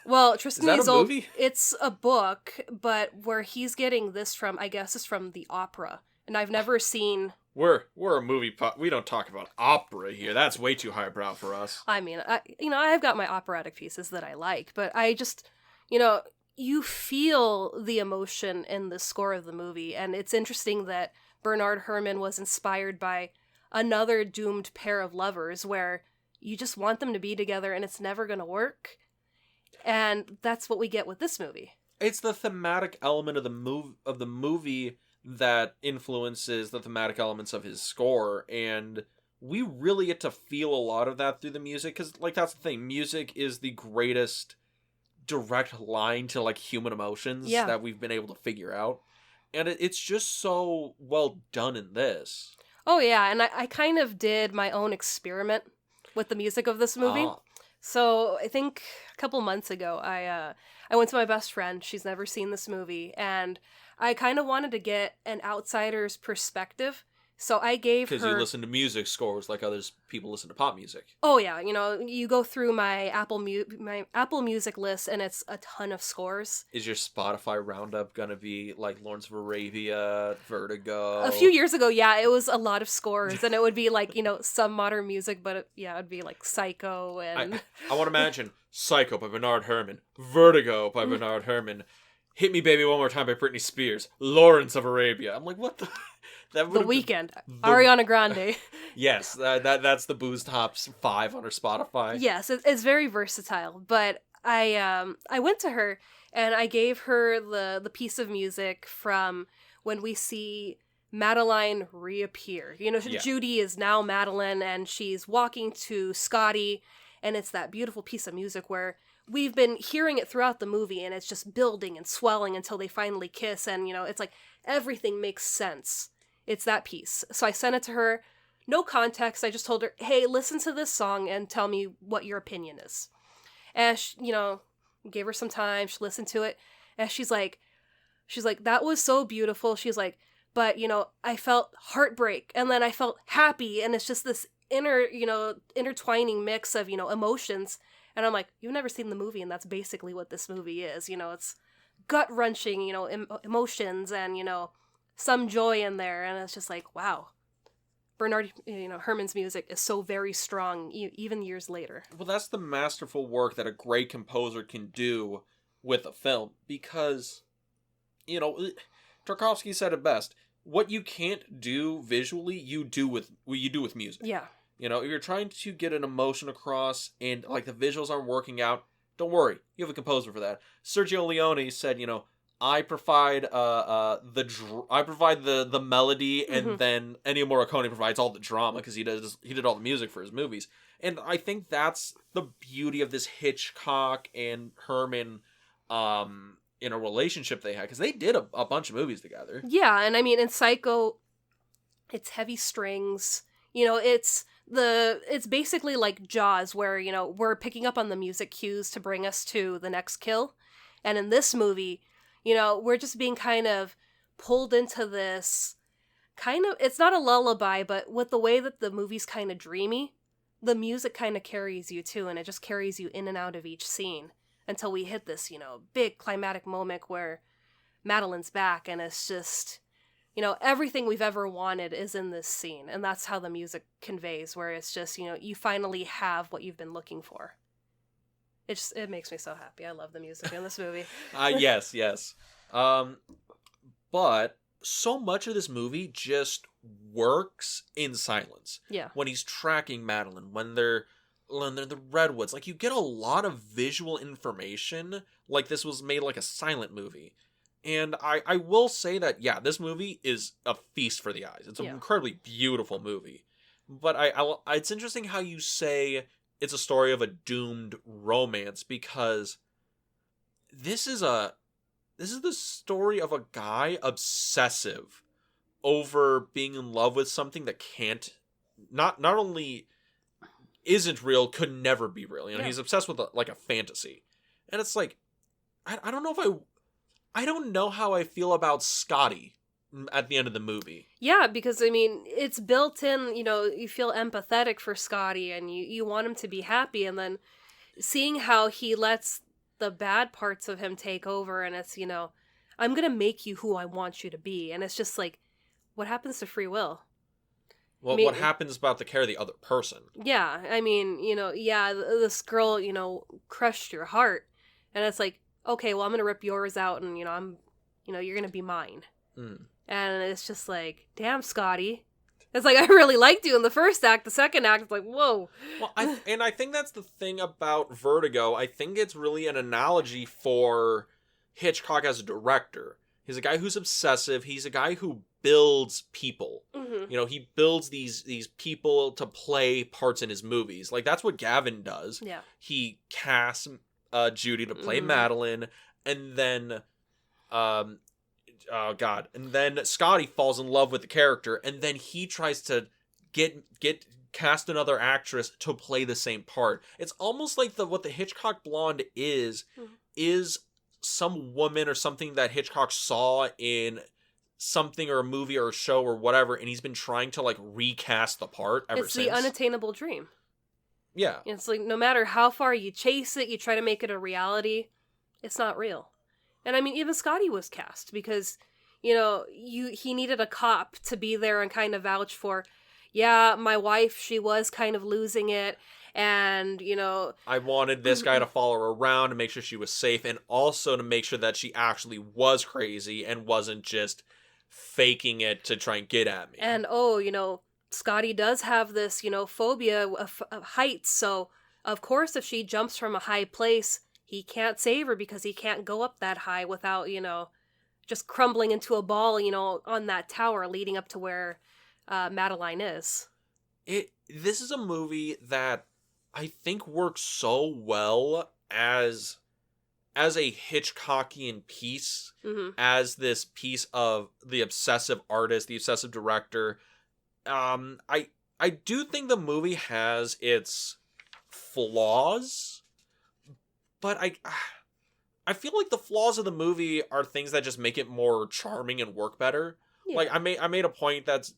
Speaker 2: Well,
Speaker 1: Is
Speaker 2: Tristan
Speaker 1: that
Speaker 2: and
Speaker 1: a
Speaker 2: Isolde,
Speaker 1: movie?
Speaker 2: it's a book, but where he's getting this from, I guess, is from the opera. And I've never seen...
Speaker 1: We're a movie we don't talk about opera here. That's way too highbrow for us.
Speaker 2: I mean, I've got my operatic pieces that I like, but I just, you feel the emotion in the score of the movie, and it's interesting that Bernard Herrmann was inspired by another doomed pair of lovers where you just want them to be together and it's never going to work. And that's what we get with this movie.
Speaker 1: It's the thematic element of the movie that influences the thematic elements of his score, and we really get to feel a lot of that through the music, because, like, that's the thing. Music is the greatest direct line to, like, human emotions that we've been able to figure out. And it's just so well done in this.
Speaker 2: Oh, yeah, and I kind of did my own experiment with the music of this movie. So I think a couple months ago, I went to my best friend. She's never seen this movie, and I kind of wanted to get an outsider's perspective. So I gave her...
Speaker 1: Because you listen to music scores like others people listen to pop music.
Speaker 2: Oh yeah, you go through my Apple Music list, and it's a ton of scores.
Speaker 1: Is your Spotify roundup gonna be like Lawrence of Arabia, Vertigo?
Speaker 2: A few years ago, yeah, it was a lot of scores, and it would be like, some modern music, but it would be like Psycho and...
Speaker 1: I want to imagine Psycho by Bernard Herrmann, Vertigo by Bernard Herrmann, Hit Me Baby One More Time by Britney Spears, Lawrence of Arabia. I'm like, what the...
Speaker 2: The Weeknd, Ariana Grande.
Speaker 1: Yes, that's the Booze Tops 5 on her Spotify.
Speaker 2: Yes, it's very versatile. But I went to her and I gave her the piece of music from when we see Madeline reappear. Judy is now Madeline, and she's walking to Scottie, and it's that beautiful piece of music where we've been hearing it throughout the movie, and it's just building and swelling until they finally kiss, and it's like everything makes sense. It's that piece. So I sent it to her. No context. I just told her, hey, listen to this song and tell me what your opinion is. And she, gave her some time. She listened to it. And she's like, that was so beautiful. She's like, but, I felt heartbreak. And then I felt happy. And it's just this intertwining mix of, emotions. And I'm like, you've never seen the movie. And that's basically what this movie is. It's gut-wrenching, emotions and, some joy in there, and it's just like, wow. Bernard, Herrmann's music is so very strong, even years later.
Speaker 1: Well, that's the masterful work that a great composer can do with a film, because, Tarkovsky said it best. What you can't do visually, you do with music.
Speaker 2: Yeah.
Speaker 1: If you're trying to get an emotion across, and, like, the visuals aren't working out, don't worry. You have a composer for that. Sergio Leone said, I provide the melody, and then Ennio Morricone provides all the drama, because he did all the music for his movies. And I think that's the beauty of this Hitchcock and Herrmann in a relationship they had, because they did a bunch of movies together.
Speaker 2: Yeah, and I mean, in Psycho, it's heavy strings. It's basically like Jaws, where we're picking up on the music cues to bring us to the next kill. And in this movie, we're just being kind of pulled into this it's not a lullaby, but with the way that the movie's kind of dreamy, the music kind of carries you too, and it just carries you in and out of each scene until we hit this, big climatic moment where Madeline's back, and it's just, everything we've ever wanted is in this scene, and that's how the music conveys, where it's just, you finally have what you've been looking for. It makes me so happy. I love the music in this movie.
Speaker 1: Yes. But so much of this movie just works in silence.
Speaker 2: Yeah.
Speaker 1: When he's tracking Madeline, when they're in the redwoods, like, you get a lot of visual information. Like, this was made like a silent movie. And I will say that, yeah, this movie is a feast for the eyes. It's an incredibly beautiful movie. But it's interesting how you say it's a story of a doomed romance, because this is the story of a guy obsessive over being in love with something that not only isn't real, could never be real. He's obsessed with a fantasy. And it's like, I don't know how I feel about Scottie at the end of the movie.
Speaker 2: Yeah, because, I mean, it's built in, you feel empathetic for Scottie and you want him to be happy, and then seeing how he lets the bad parts of him take over, and it's, I'm gonna make you who I want you to be, and it's just like, what happens to free will?
Speaker 1: Well, what happens about the care of the other person?
Speaker 2: Yeah, I mean, this girl, crushed your heart, and it's like, okay, well, I'm gonna rip yours out, and, you're gonna be mine.
Speaker 1: Mm.
Speaker 2: And it's just like, damn, Scottie. It's like, I really liked you in the first act. The second act, it's like, whoa.
Speaker 1: Well, I think that's the thing about Vertigo. I think it's really an analogy for Hitchcock as a director. He's a guy who's obsessive. He's a guy who builds people.
Speaker 2: Mm-hmm.
Speaker 1: He builds these people to play parts in his movies. Like, that's what Gavin does.
Speaker 2: Yeah.
Speaker 1: He casts Judy to play
Speaker 2: Mm-hmm.
Speaker 1: Madeline, and then oh god, and then Scottie falls in love with the character, and then he tries to get cast another actress to play the same part. It's almost like what the Hitchcock blonde is some woman or something that Hitchcock saw in something or a movie or a show or whatever, and he's been trying to like recast the part ever since.
Speaker 2: It's the unattainable dream.
Speaker 1: Yeah.
Speaker 2: It's like, no matter how far you chase it, you try to make it a reality, it's not real. And I mean, even Scottie was cast because, he needed a cop to be there and kind of vouch for, yeah, my wife, she was kind of losing it. And,
Speaker 1: I wanted this guy to follow her around to make sure she was safe, and also to make sure that she actually was crazy and wasn't just faking it to try and get at me.
Speaker 2: And, Scottie does have this, phobia of heights. So, of course, if she jumps from a high place, he can't save her because he can't go up that high without, just crumbling into a ball, on that tower leading up to where Madeline is.
Speaker 1: This is a movie that I think works so well as a Hitchcockian piece,
Speaker 2: Mm-hmm.
Speaker 1: as this piece of the obsessive artist, the obsessive director. I do think the movie has its flaws, but I feel like the flaws of the movie are things that just make it more charming and work better.
Speaker 2: Yeah.
Speaker 1: Like, I made a point that's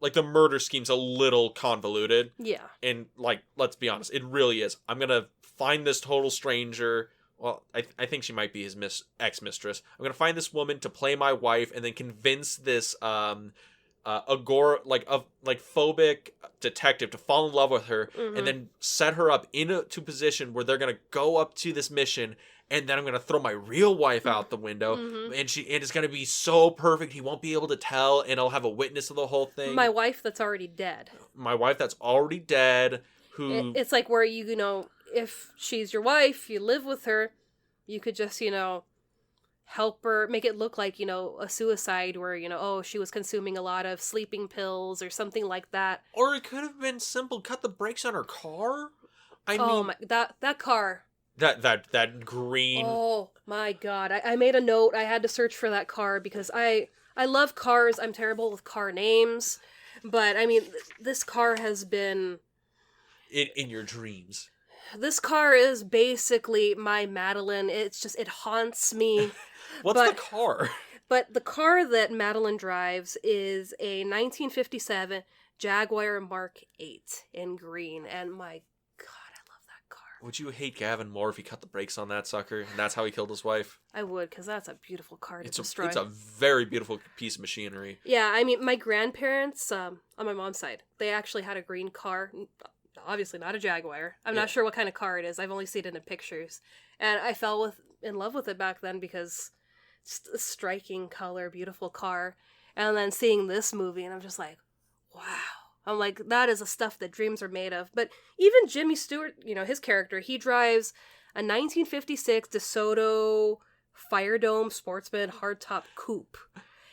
Speaker 1: like the murder scheme's a little convoluted.
Speaker 2: Yeah.
Speaker 1: And like, let's be honest, it really is. I'm gonna find this total stranger. Well, I think she might be his ex-mistress. I'm gonna find this woman to play my wife, and then convince this phobic detective to fall in love with her,
Speaker 2: Mm-hmm.
Speaker 1: and then set her up into position where they're gonna go up to this mission, and then I'm gonna throw my real wife out the window,
Speaker 2: Mm-hmm.
Speaker 1: and it's gonna be so perfect he won't be able to tell, and I'll have a witness of the whole thing.
Speaker 2: My wife that's already dead.
Speaker 1: My wife that's already dead, who
Speaker 2: It's like where if she's your wife, you live with her, you could just, help her, make it look like, a suicide where, she was consuming a lot of sleeping pills or something like that.
Speaker 1: Or it could have been simple, cut the brakes on her car. I mean,
Speaker 2: that car.
Speaker 1: That green.
Speaker 2: Oh my god. I made a note. I had to search for that car because I love cars. I'm terrible with car names. But I mean, this car has been...
Speaker 1: In your dreams.
Speaker 2: This car is basically my Madeline. It's just, it haunts me.
Speaker 1: What's the car?
Speaker 2: But the car that Madeline drives is a 1957 Jaguar Mark 8 in green. And my god, I love that car.
Speaker 1: Would you hate Gavin more if he cut the brakes on that sucker and that's how he killed his wife?
Speaker 2: I would, because that's a beautiful car to destroy.
Speaker 1: It's a very beautiful piece of machinery.
Speaker 2: Yeah, I mean, my grandparents, on my mom's side, they actually had a green car. Obviously not a Jaguar. I'm not sure what kind of car it is. I've only seen it in pictures. And I fell in love with it back then because it's a striking color, beautiful car. And then seeing this movie, and I'm just like, wow. I'm like, that is the stuff that dreams are made of. But even Jimmy Stewart, his character, he drives a 1956 DeSoto Fire Dome Sportsman hardtop coupe.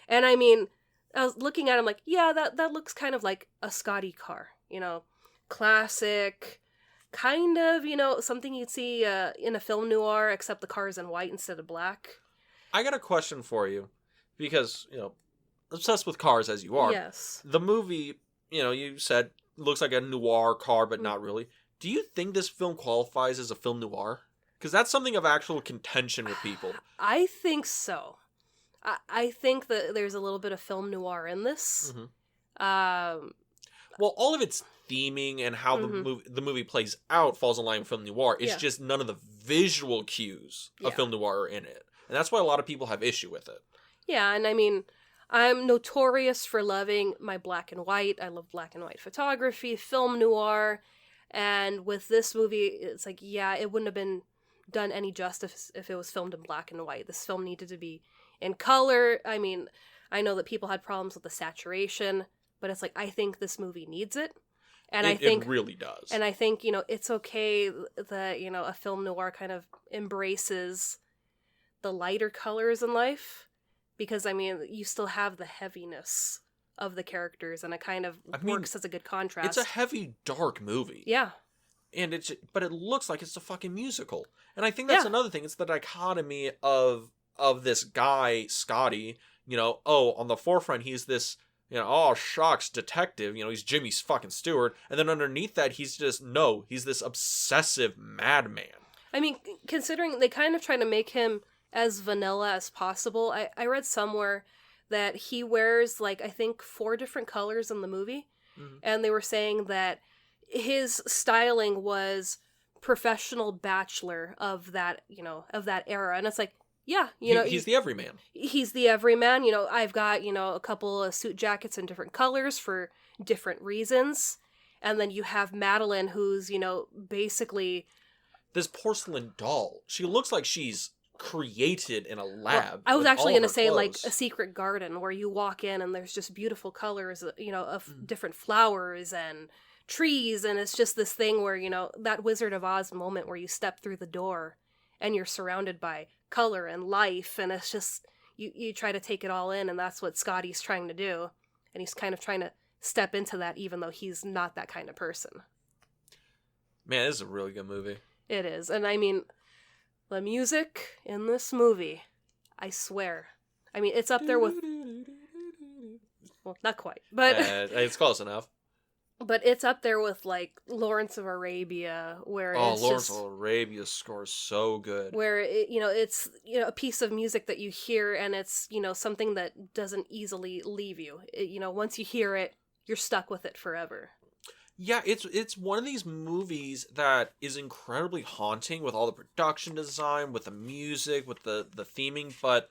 Speaker 2: And I mean, I was looking at him like, yeah, that looks kind of like a Scottie car, classic, kind of, something you'd see in a film noir, except the car is in white instead of black.
Speaker 1: I got a question for you, because, obsessed with cars as you are.
Speaker 2: Yes.
Speaker 1: The movie, you said, looks like a noir car, but not really. Do you think this film qualifies as a film noir? Because that's something of actual contention with people.
Speaker 2: I think so. I think that there's a little bit of film noir in this. Um,
Speaker 1: Well, all of its theming and how the movie plays out falls in line with film noir. It's just none of the visual cues of film noir are in it. And that's why a lot of people have issue with it.
Speaker 2: Yeah, and I mean, I'm notorious for loving my black and white. I love black and white photography, film noir. And with this movie, it's like, yeah, it wouldn't have been done any justice if it was filmed in black and white. This film needed to be in color. I mean, I know that people had problems with the saturation, but it's like, I think this movie needs it. And I think
Speaker 1: it really does.
Speaker 2: And I think, you know, it's okay that, you know, a film noir kind of embraces the lighter colors in life. Because, I mean, you still have the heaviness of the characters, and it kind of works as a good contrast.
Speaker 1: It's a heavy, dark movie.
Speaker 2: Yeah.
Speaker 1: But it looks like it's a fucking musical. And I think that's another thing. It's the dichotomy of this guy, Scottie, you know, on the forefront, he's this, you know, oh, shucks, detective, you know, he's Jimmy fucking Stewart. And then underneath that, he's this obsessive madman. I
Speaker 2: mean, considering they kind of try to make him as vanilla as possible. I read somewhere that he wears, like, I think 4 different colors in the movie. Mm-hmm. And they were saying that his styling was professional bachelor of that, you know, of that era. And it's like, yeah, you know.
Speaker 1: He's the everyman.
Speaker 2: He's the everyman. You know, I've got, you know, a couple of suit jackets in different colors for different reasons. And then you have Madeline, who's, you know, basically
Speaker 1: this porcelain doll. She looks like she's created in a lab.
Speaker 2: Well, I was actually going to say clothes. Like a secret garden where you walk in and there's just beautiful colors, you know, of different flowers and trees, and it's just this thing where, you know, that Wizard of Oz moment where you step through the door and you're surrounded by color and life, and it's just you try to take it all in, and that's what Scottie's trying to do, and he's kind of trying to step into that even though he's not that kind of person.
Speaker 1: Man, this is a really good movie.
Speaker 2: It is. And I mean, the music in this movie, I swear. I mean, it's up there with... Well, not quite, but...
Speaker 1: it's close enough.
Speaker 2: But it's up there with, like, Lawrence of Arabia, where it's
Speaker 1: Lawrence of Arabia score is so good.
Speaker 2: Where, you know, it's, you know, a piece of music that you hear, and it's, you know, something that doesn't easily leave you. You know, once you hear it, you're stuck with it forever.
Speaker 1: Yeah, it's one of these movies that is incredibly haunting with all the production design, with the music, with the theming, but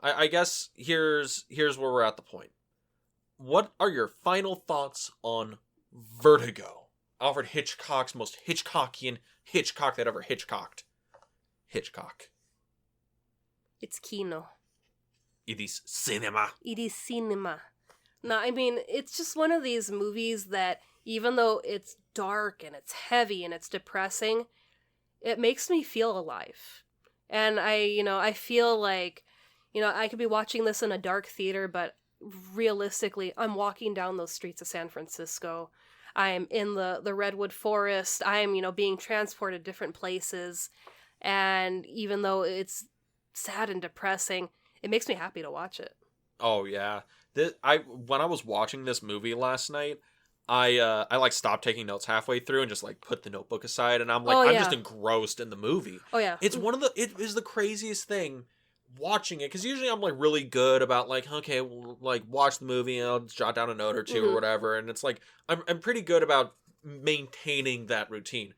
Speaker 1: I guess here's where we're at the point. What are your final thoughts on Vertigo? Alfred Hitchcock's most Hitchcockian Hitchcock that ever Hitchcocked. Hitchcock.
Speaker 2: It's kino.
Speaker 1: It is cinema.
Speaker 2: It is cinema. No, I mean, it's just one of these movies that, even though it's dark and it's heavy and it's depressing, it makes me feel alive. And I feel like, you know, I could be watching this in a dark theater, but realistically, I'm walking down those streets of San Francisco. I'm in the redwood forest. I'm, you know, being transported different places. And even though it's sad and depressing, it makes me happy to watch it.
Speaker 1: Oh, yeah. When I was watching this movie last night, I like stopped taking notes halfway through and just like put the notebook aside, and I'm like, I'm just engrossed in the movie.
Speaker 2: Oh yeah.
Speaker 1: It is the craziest thing watching it, because usually I'm like really good about like, okay, we'll, like, watch the movie and I'll jot down a note or two or whatever, and it's like I'm pretty good about maintaining that routine.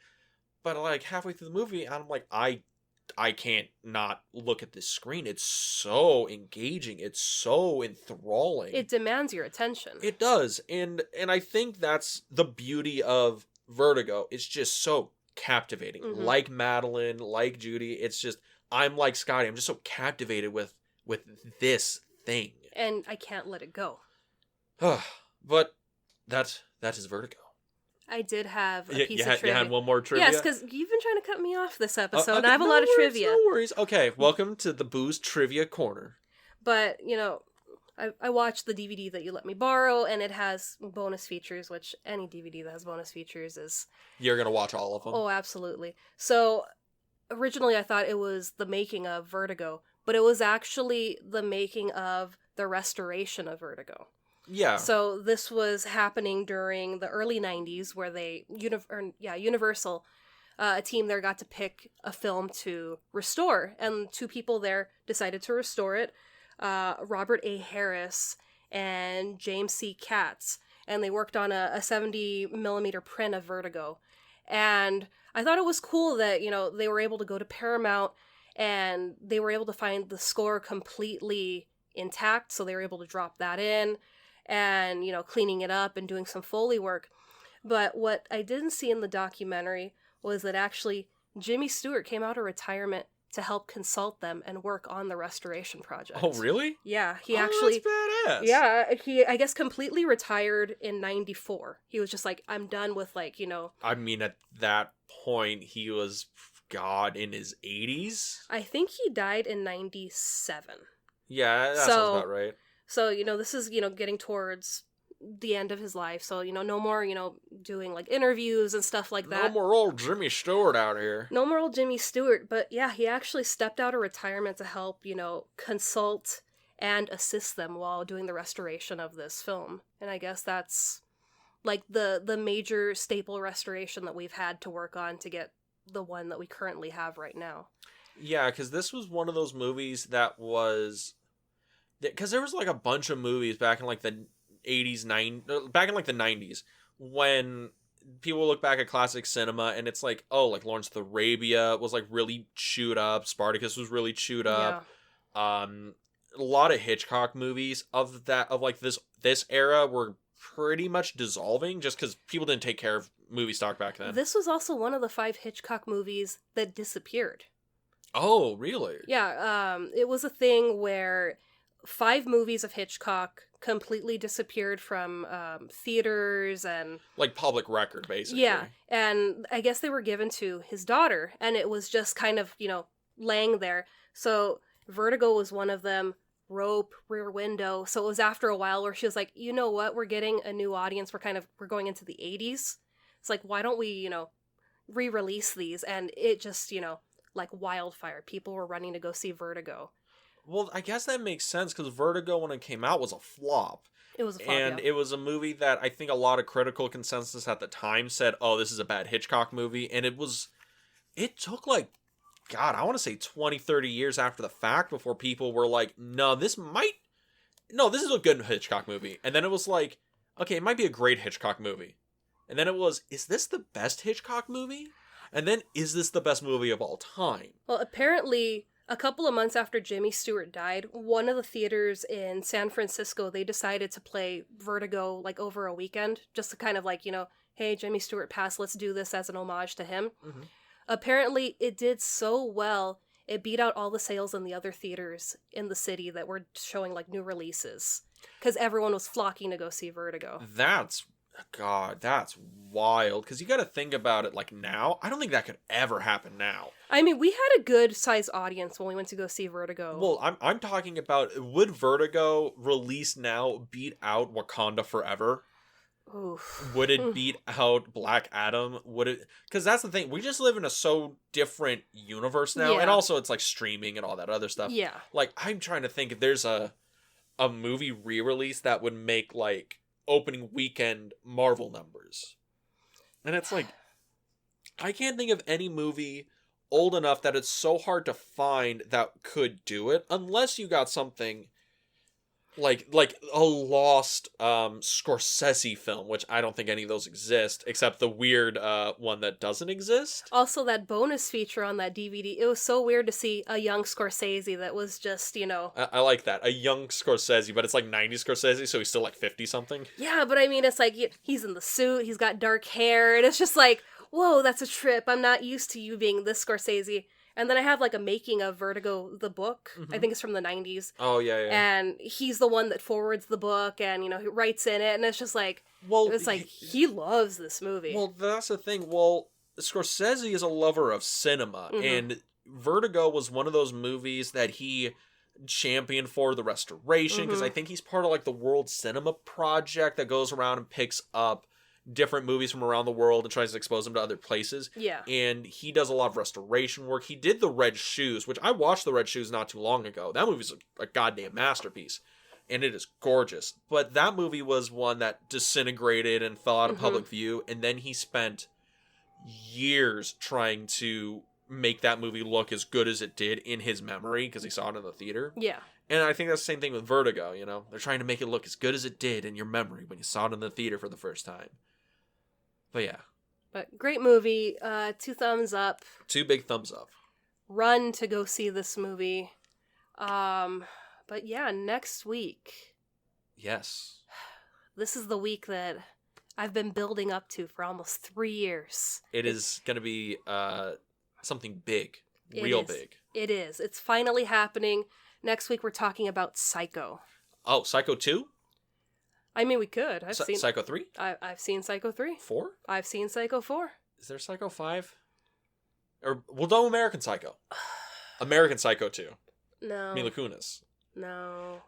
Speaker 1: But like halfway through the movie, I'm like, I can't not look at this screen. It's so engaging. It's so enthralling.
Speaker 2: It demands your attention.
Speaker 1: It does. And I think that's the beauty of Vertigo. It's just so captivating. Mm-hmm. Like Madeline, like Judy, it's just, I'm like Scottie. I'm just so captivated with this thing.
Speaker 2: And I can't let it go.
Speaker 1: But that is Vertigo.
Speaker 2: I did have a piece of trivia.
Speaker 1: You had one more trivia?
Speaker 2: Yes, because you've been trying to cut me off this episode, and I have a lot of trivia.
Speaker 1: No worries. Okay, welcome to the Booze Trivia Corner.
Speaker 2: But, you know, I watched the DVD that you let me borrow, and it has bonus features, which any DVD that has bonus features is...
Speaker 1: You're going to watch all of them?
Speaker 2: Oh, absolutely. So, originally I thought it was the making of Vertigo, but it was actually the making of the restoration of Vertigo.
Speaker 1: Yeah.
Speaker 2: So this was happening during the early 90s where Universal, a team there got to pick a film to restore, and 2 people there decided to restore it. Robert A. Harris, and James C. Katz, and they worked on a 70 millimeter print of Vertigo. And I thought it was cool that, they were able to go to Paramount and they were able to find the score completely intact, so they were able to drop that in and, cleaning it up and doing some Foley work. But what I didn't see in the documentary was that actually Jimmy Stewart came out of retirement to help consult them and work on the restoration project.
Speaker 1: Oh, really?
Speaker 2: Yeah, he actually...
Speaker 1: that's badass.
Speaker 2: Yeah, he, I guess, completely retired in 94. He was just like, I'm done with,
Speaker 1: I mean, at that point, he was, God, in his 80s?
Speaker 2: I think he died in 97.
Speaker 1: Yeah, that sounds about right.
Speaker 2: So, this is, getting towards the end of his life. So, no more, doing, interviews and stuff like that.
Speaker 1: No more old Jimmy Stewart out here.
Speaker 2: No more old Jimmy Stewart. But, yeah, he actually stepped out of retirement to help, consult and assist them while doing the restoration of this film. And I guess that's, the major staple restoration that we've had to work on to get the one that we currently have right now.
Speaker 1: Yeah, because this was one of those movies that was... Because there was, a bunch of movies back in, the 80s, back in, the 90s, when people look back at classic cinema, and it's Lawrence of Arabia was, really chewed up, Spartacus was really chewed up, a lot of Hitchcock movies of this era were pretty much dissolving, just because people didn't take care of movie stock back then.
Speaker 2: This was also one of the 5 Hitchcock movies that disappeared.
Speaker 1: Oh, really?
Speaker 2: Yeah, it was a thing where 5 movies of Hitchcock completely disappeared from theaters and...
Speaker 1: public record, basically.
Speaker 2: Yeah, and I guess they were given to his daughter, and it was just kind of, laying there. So Vertigo was one of them, Rope, Rear Window. So it was after a while where she was like, you know what, we're getting a new audience, we're going into the 80s. It's like, why don't we, re-release these? And it just, like wildfire. People were running to go see Vertigo.
Speaker 1: Well, I guess that makes sense, because Vertigo, when it came out, was a flop.
Speaker 2: It was a flop,
Speaker 1: And it was a movie that I think a lot of critical consensus at the time said, oh, this is a bad Hitchcock movie. And it took God, I want to say 20, 30 years after the fact before people were like, no, this is a good Hitchcock movie. And then it was like, okay, it might be a great Hitchcock movie. And then it was, is this the best Hitchcock movie? And then, is this the best movie of all time?
Speaker 2: Well, apparently, a couple of months after Jimmy Stewart died, one of the theaters in San Francisco, they decided to play Vertigo, over a weekend, just to kind of hey, Jimmy Stewart passed, let's do this as an homage to him. Mm-hmm. Apparently, it did so well, it beat out all the sales in the other theaters in the city that were showing, new releases. Because everyone was flocking to go see Vertigo.
Speaker 1: That's wild. Because you got to think about it now. I don't think that could ever happen now.
Speaker 2: I mean, we had a good sized audience when we went to go see Vertigo.
Speaker 1: Well, I'm talking about, would Vertigo release now beat out Wakanda Forever?
Speaker 2: Oof.
Speaker 1: Would it beat out Black Adam? Would it? Because that's the thing. We just live in a so different universe now.
Speaker 2: Yeah.
Speaker 1: And also it's streaming and all that other stuff.
Speaker 2: Yeah.
Speaker 1: I'm trying to think if there's a movie re-release that would make opening weekend Marvel numbers. And it's I can't think of any movie old enough that it's so hard to find that could do it, unless you got something like a lost Scorsese film, which I don't think any of those exist, except the weird one that doesn't exist.
Speaker 2: Also, that bonus feature on that DVD, it was so weird to see a young Scorsese that was just,
Speaker 1: I like that. A young Scorsese, but it's 90s Scorsese, so he's still 50-something.
Speaker 2: Yeah, but I mean, it's he's in the suit, he's got dark hair, and it's just whoa, that's a trip. I'm not used to you being this Scorsese. And then I have a making of Vertigo, the book. Mm-hmm. I think it's from the 90s.
Speaker 1: Oh, yeah.
Speaker 2: And he's the one that forwards the book and, he writes in it. And it's just he loves this movie.
Speaker 1: Well, that's the thing. Well, Scorsese is a lover of cinema. Mm-hmm. And Vertigo was one of those movies that he championed for the restoration. Because I think he's part of the World Cinema Project that goes around and picks up different movies from around the world and tries to expose them to other places.
Speaker 2: Yeah.
Speaker 1: And he does a lot of restoration work. He did The Red Shoes, which I watched The Red Shoes not too long ago. That movie's a goddamn masterpiece. And it is gorgeous. But that movie was one that disintegrated and fell out of public view. And then he spent years trying to make that movie look as good as it did in his memory, because he saw it in the theater.
Speaker 2: Yeah.
Speaker 1: And I think that's the same thing with Vertigo, you know? They're trying to make it look as good as it did in your memory when you saw it in the theater for the first time. But yeah.
Speaker 2: But great movie. 2 thumbs up.
Speaker 1: 2 big thumbs up.
Speaker 2: Run to go see this movie. But yeah, next week.
Speaker 1: Yes.
Speaker 2: This is the week that I've been building up to for almost 3 years.
Speaker 1: It is going to be something big. Real big.
Speaker 2: It is. It's finally happening. Next week we're talking about Psycho.
Speaker 1: Oh, Psycho 2?
Speaker 2: I mean, we could. I've seen
Speaker 1: Psycho 3?
Speaker 2: I've seen Psycho 3.
Speaker 1: 4?
Speaker 2: I've seen Psycho 4.
Speaker 1: Is there Psycho 5? Or we'll do American Psycho. American Psycho 2.
Speaker 2: No.
Speaker 1: Mila Kunis.
Speaker 2: No.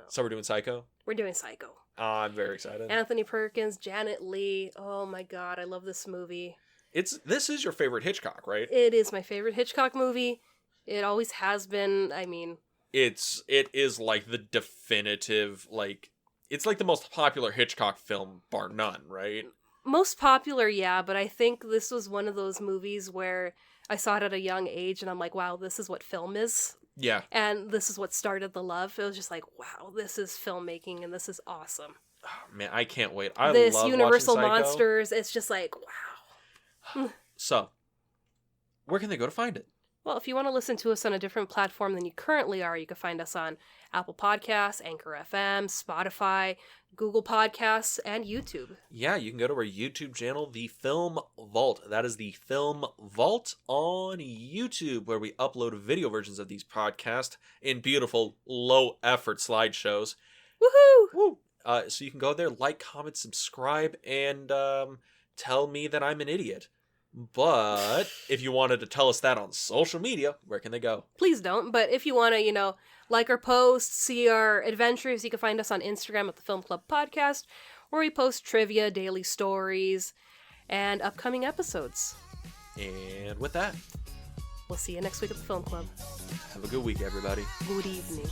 Speaker 1: So we're doing Psycho?
Speaker 2: We're doing Psycho.
Speaker 1: I'm very excited.
Speaker 2: Anthony Perkins, Janet Leigh. Oh my god, I love this movie.
Speaker 1: This is your favorite Hitchcock, right?
Speaker 2: It is my favorite Hitchcock movie. It always has been. I mean,
Speaker 1: it is like the definitive, like, it's like the most popular Hitchcock film, bar none, right?
Speaker 2: most popular, yeah, but I think this was one of those movies where I saw it at a young age and I'm like, wow, this is what film is.
Speaker 1: Yeah.
Speaker 2: And this is what started the love. It was just like, wow, this is filmmaking and this is awesome.
Speaker 1: Oh, man, I can't wait.
Speaker 2: This
Speaker 1: love
Speaker 2: Universal
Speaker 1: watching Psycho.
Speaker 2: Monsters, it's just like, wow.
Speaker 1: So, where can they go to find it?
Speaker 2: Well, if you want to listen to us on a different platform than you currently are, you can find us on Apple Podcasts, Anchor FM, Spotify, Google Podcasts, and YouTube.
Speaker 1: Yeah, you can go to our YouTube channel, The Film Vault. That is The Film Vault on YouTube, where we upload video versions of these podcasts in beautiful, low-effort slideshows.
Speaker 2: Woohoo!
Speaker 1: Woo! So you can go there, like, comment, subscribe, and tell me that I'm an idiot. But if you wanted to tell us that on social media, where can they go?
Speaker 2: Please don't. But if you want to, like our posts, see our adventures, you can find us on Instagram at the Film Club Podcast, where we post trivia, daily stories, and upcoming episodes.
Speaker 1: And with that,
Speaker 2: we'll see you next week at the Film Club.
Speaker 1: Have a good week, everybody.
Speaker 2: Good evening.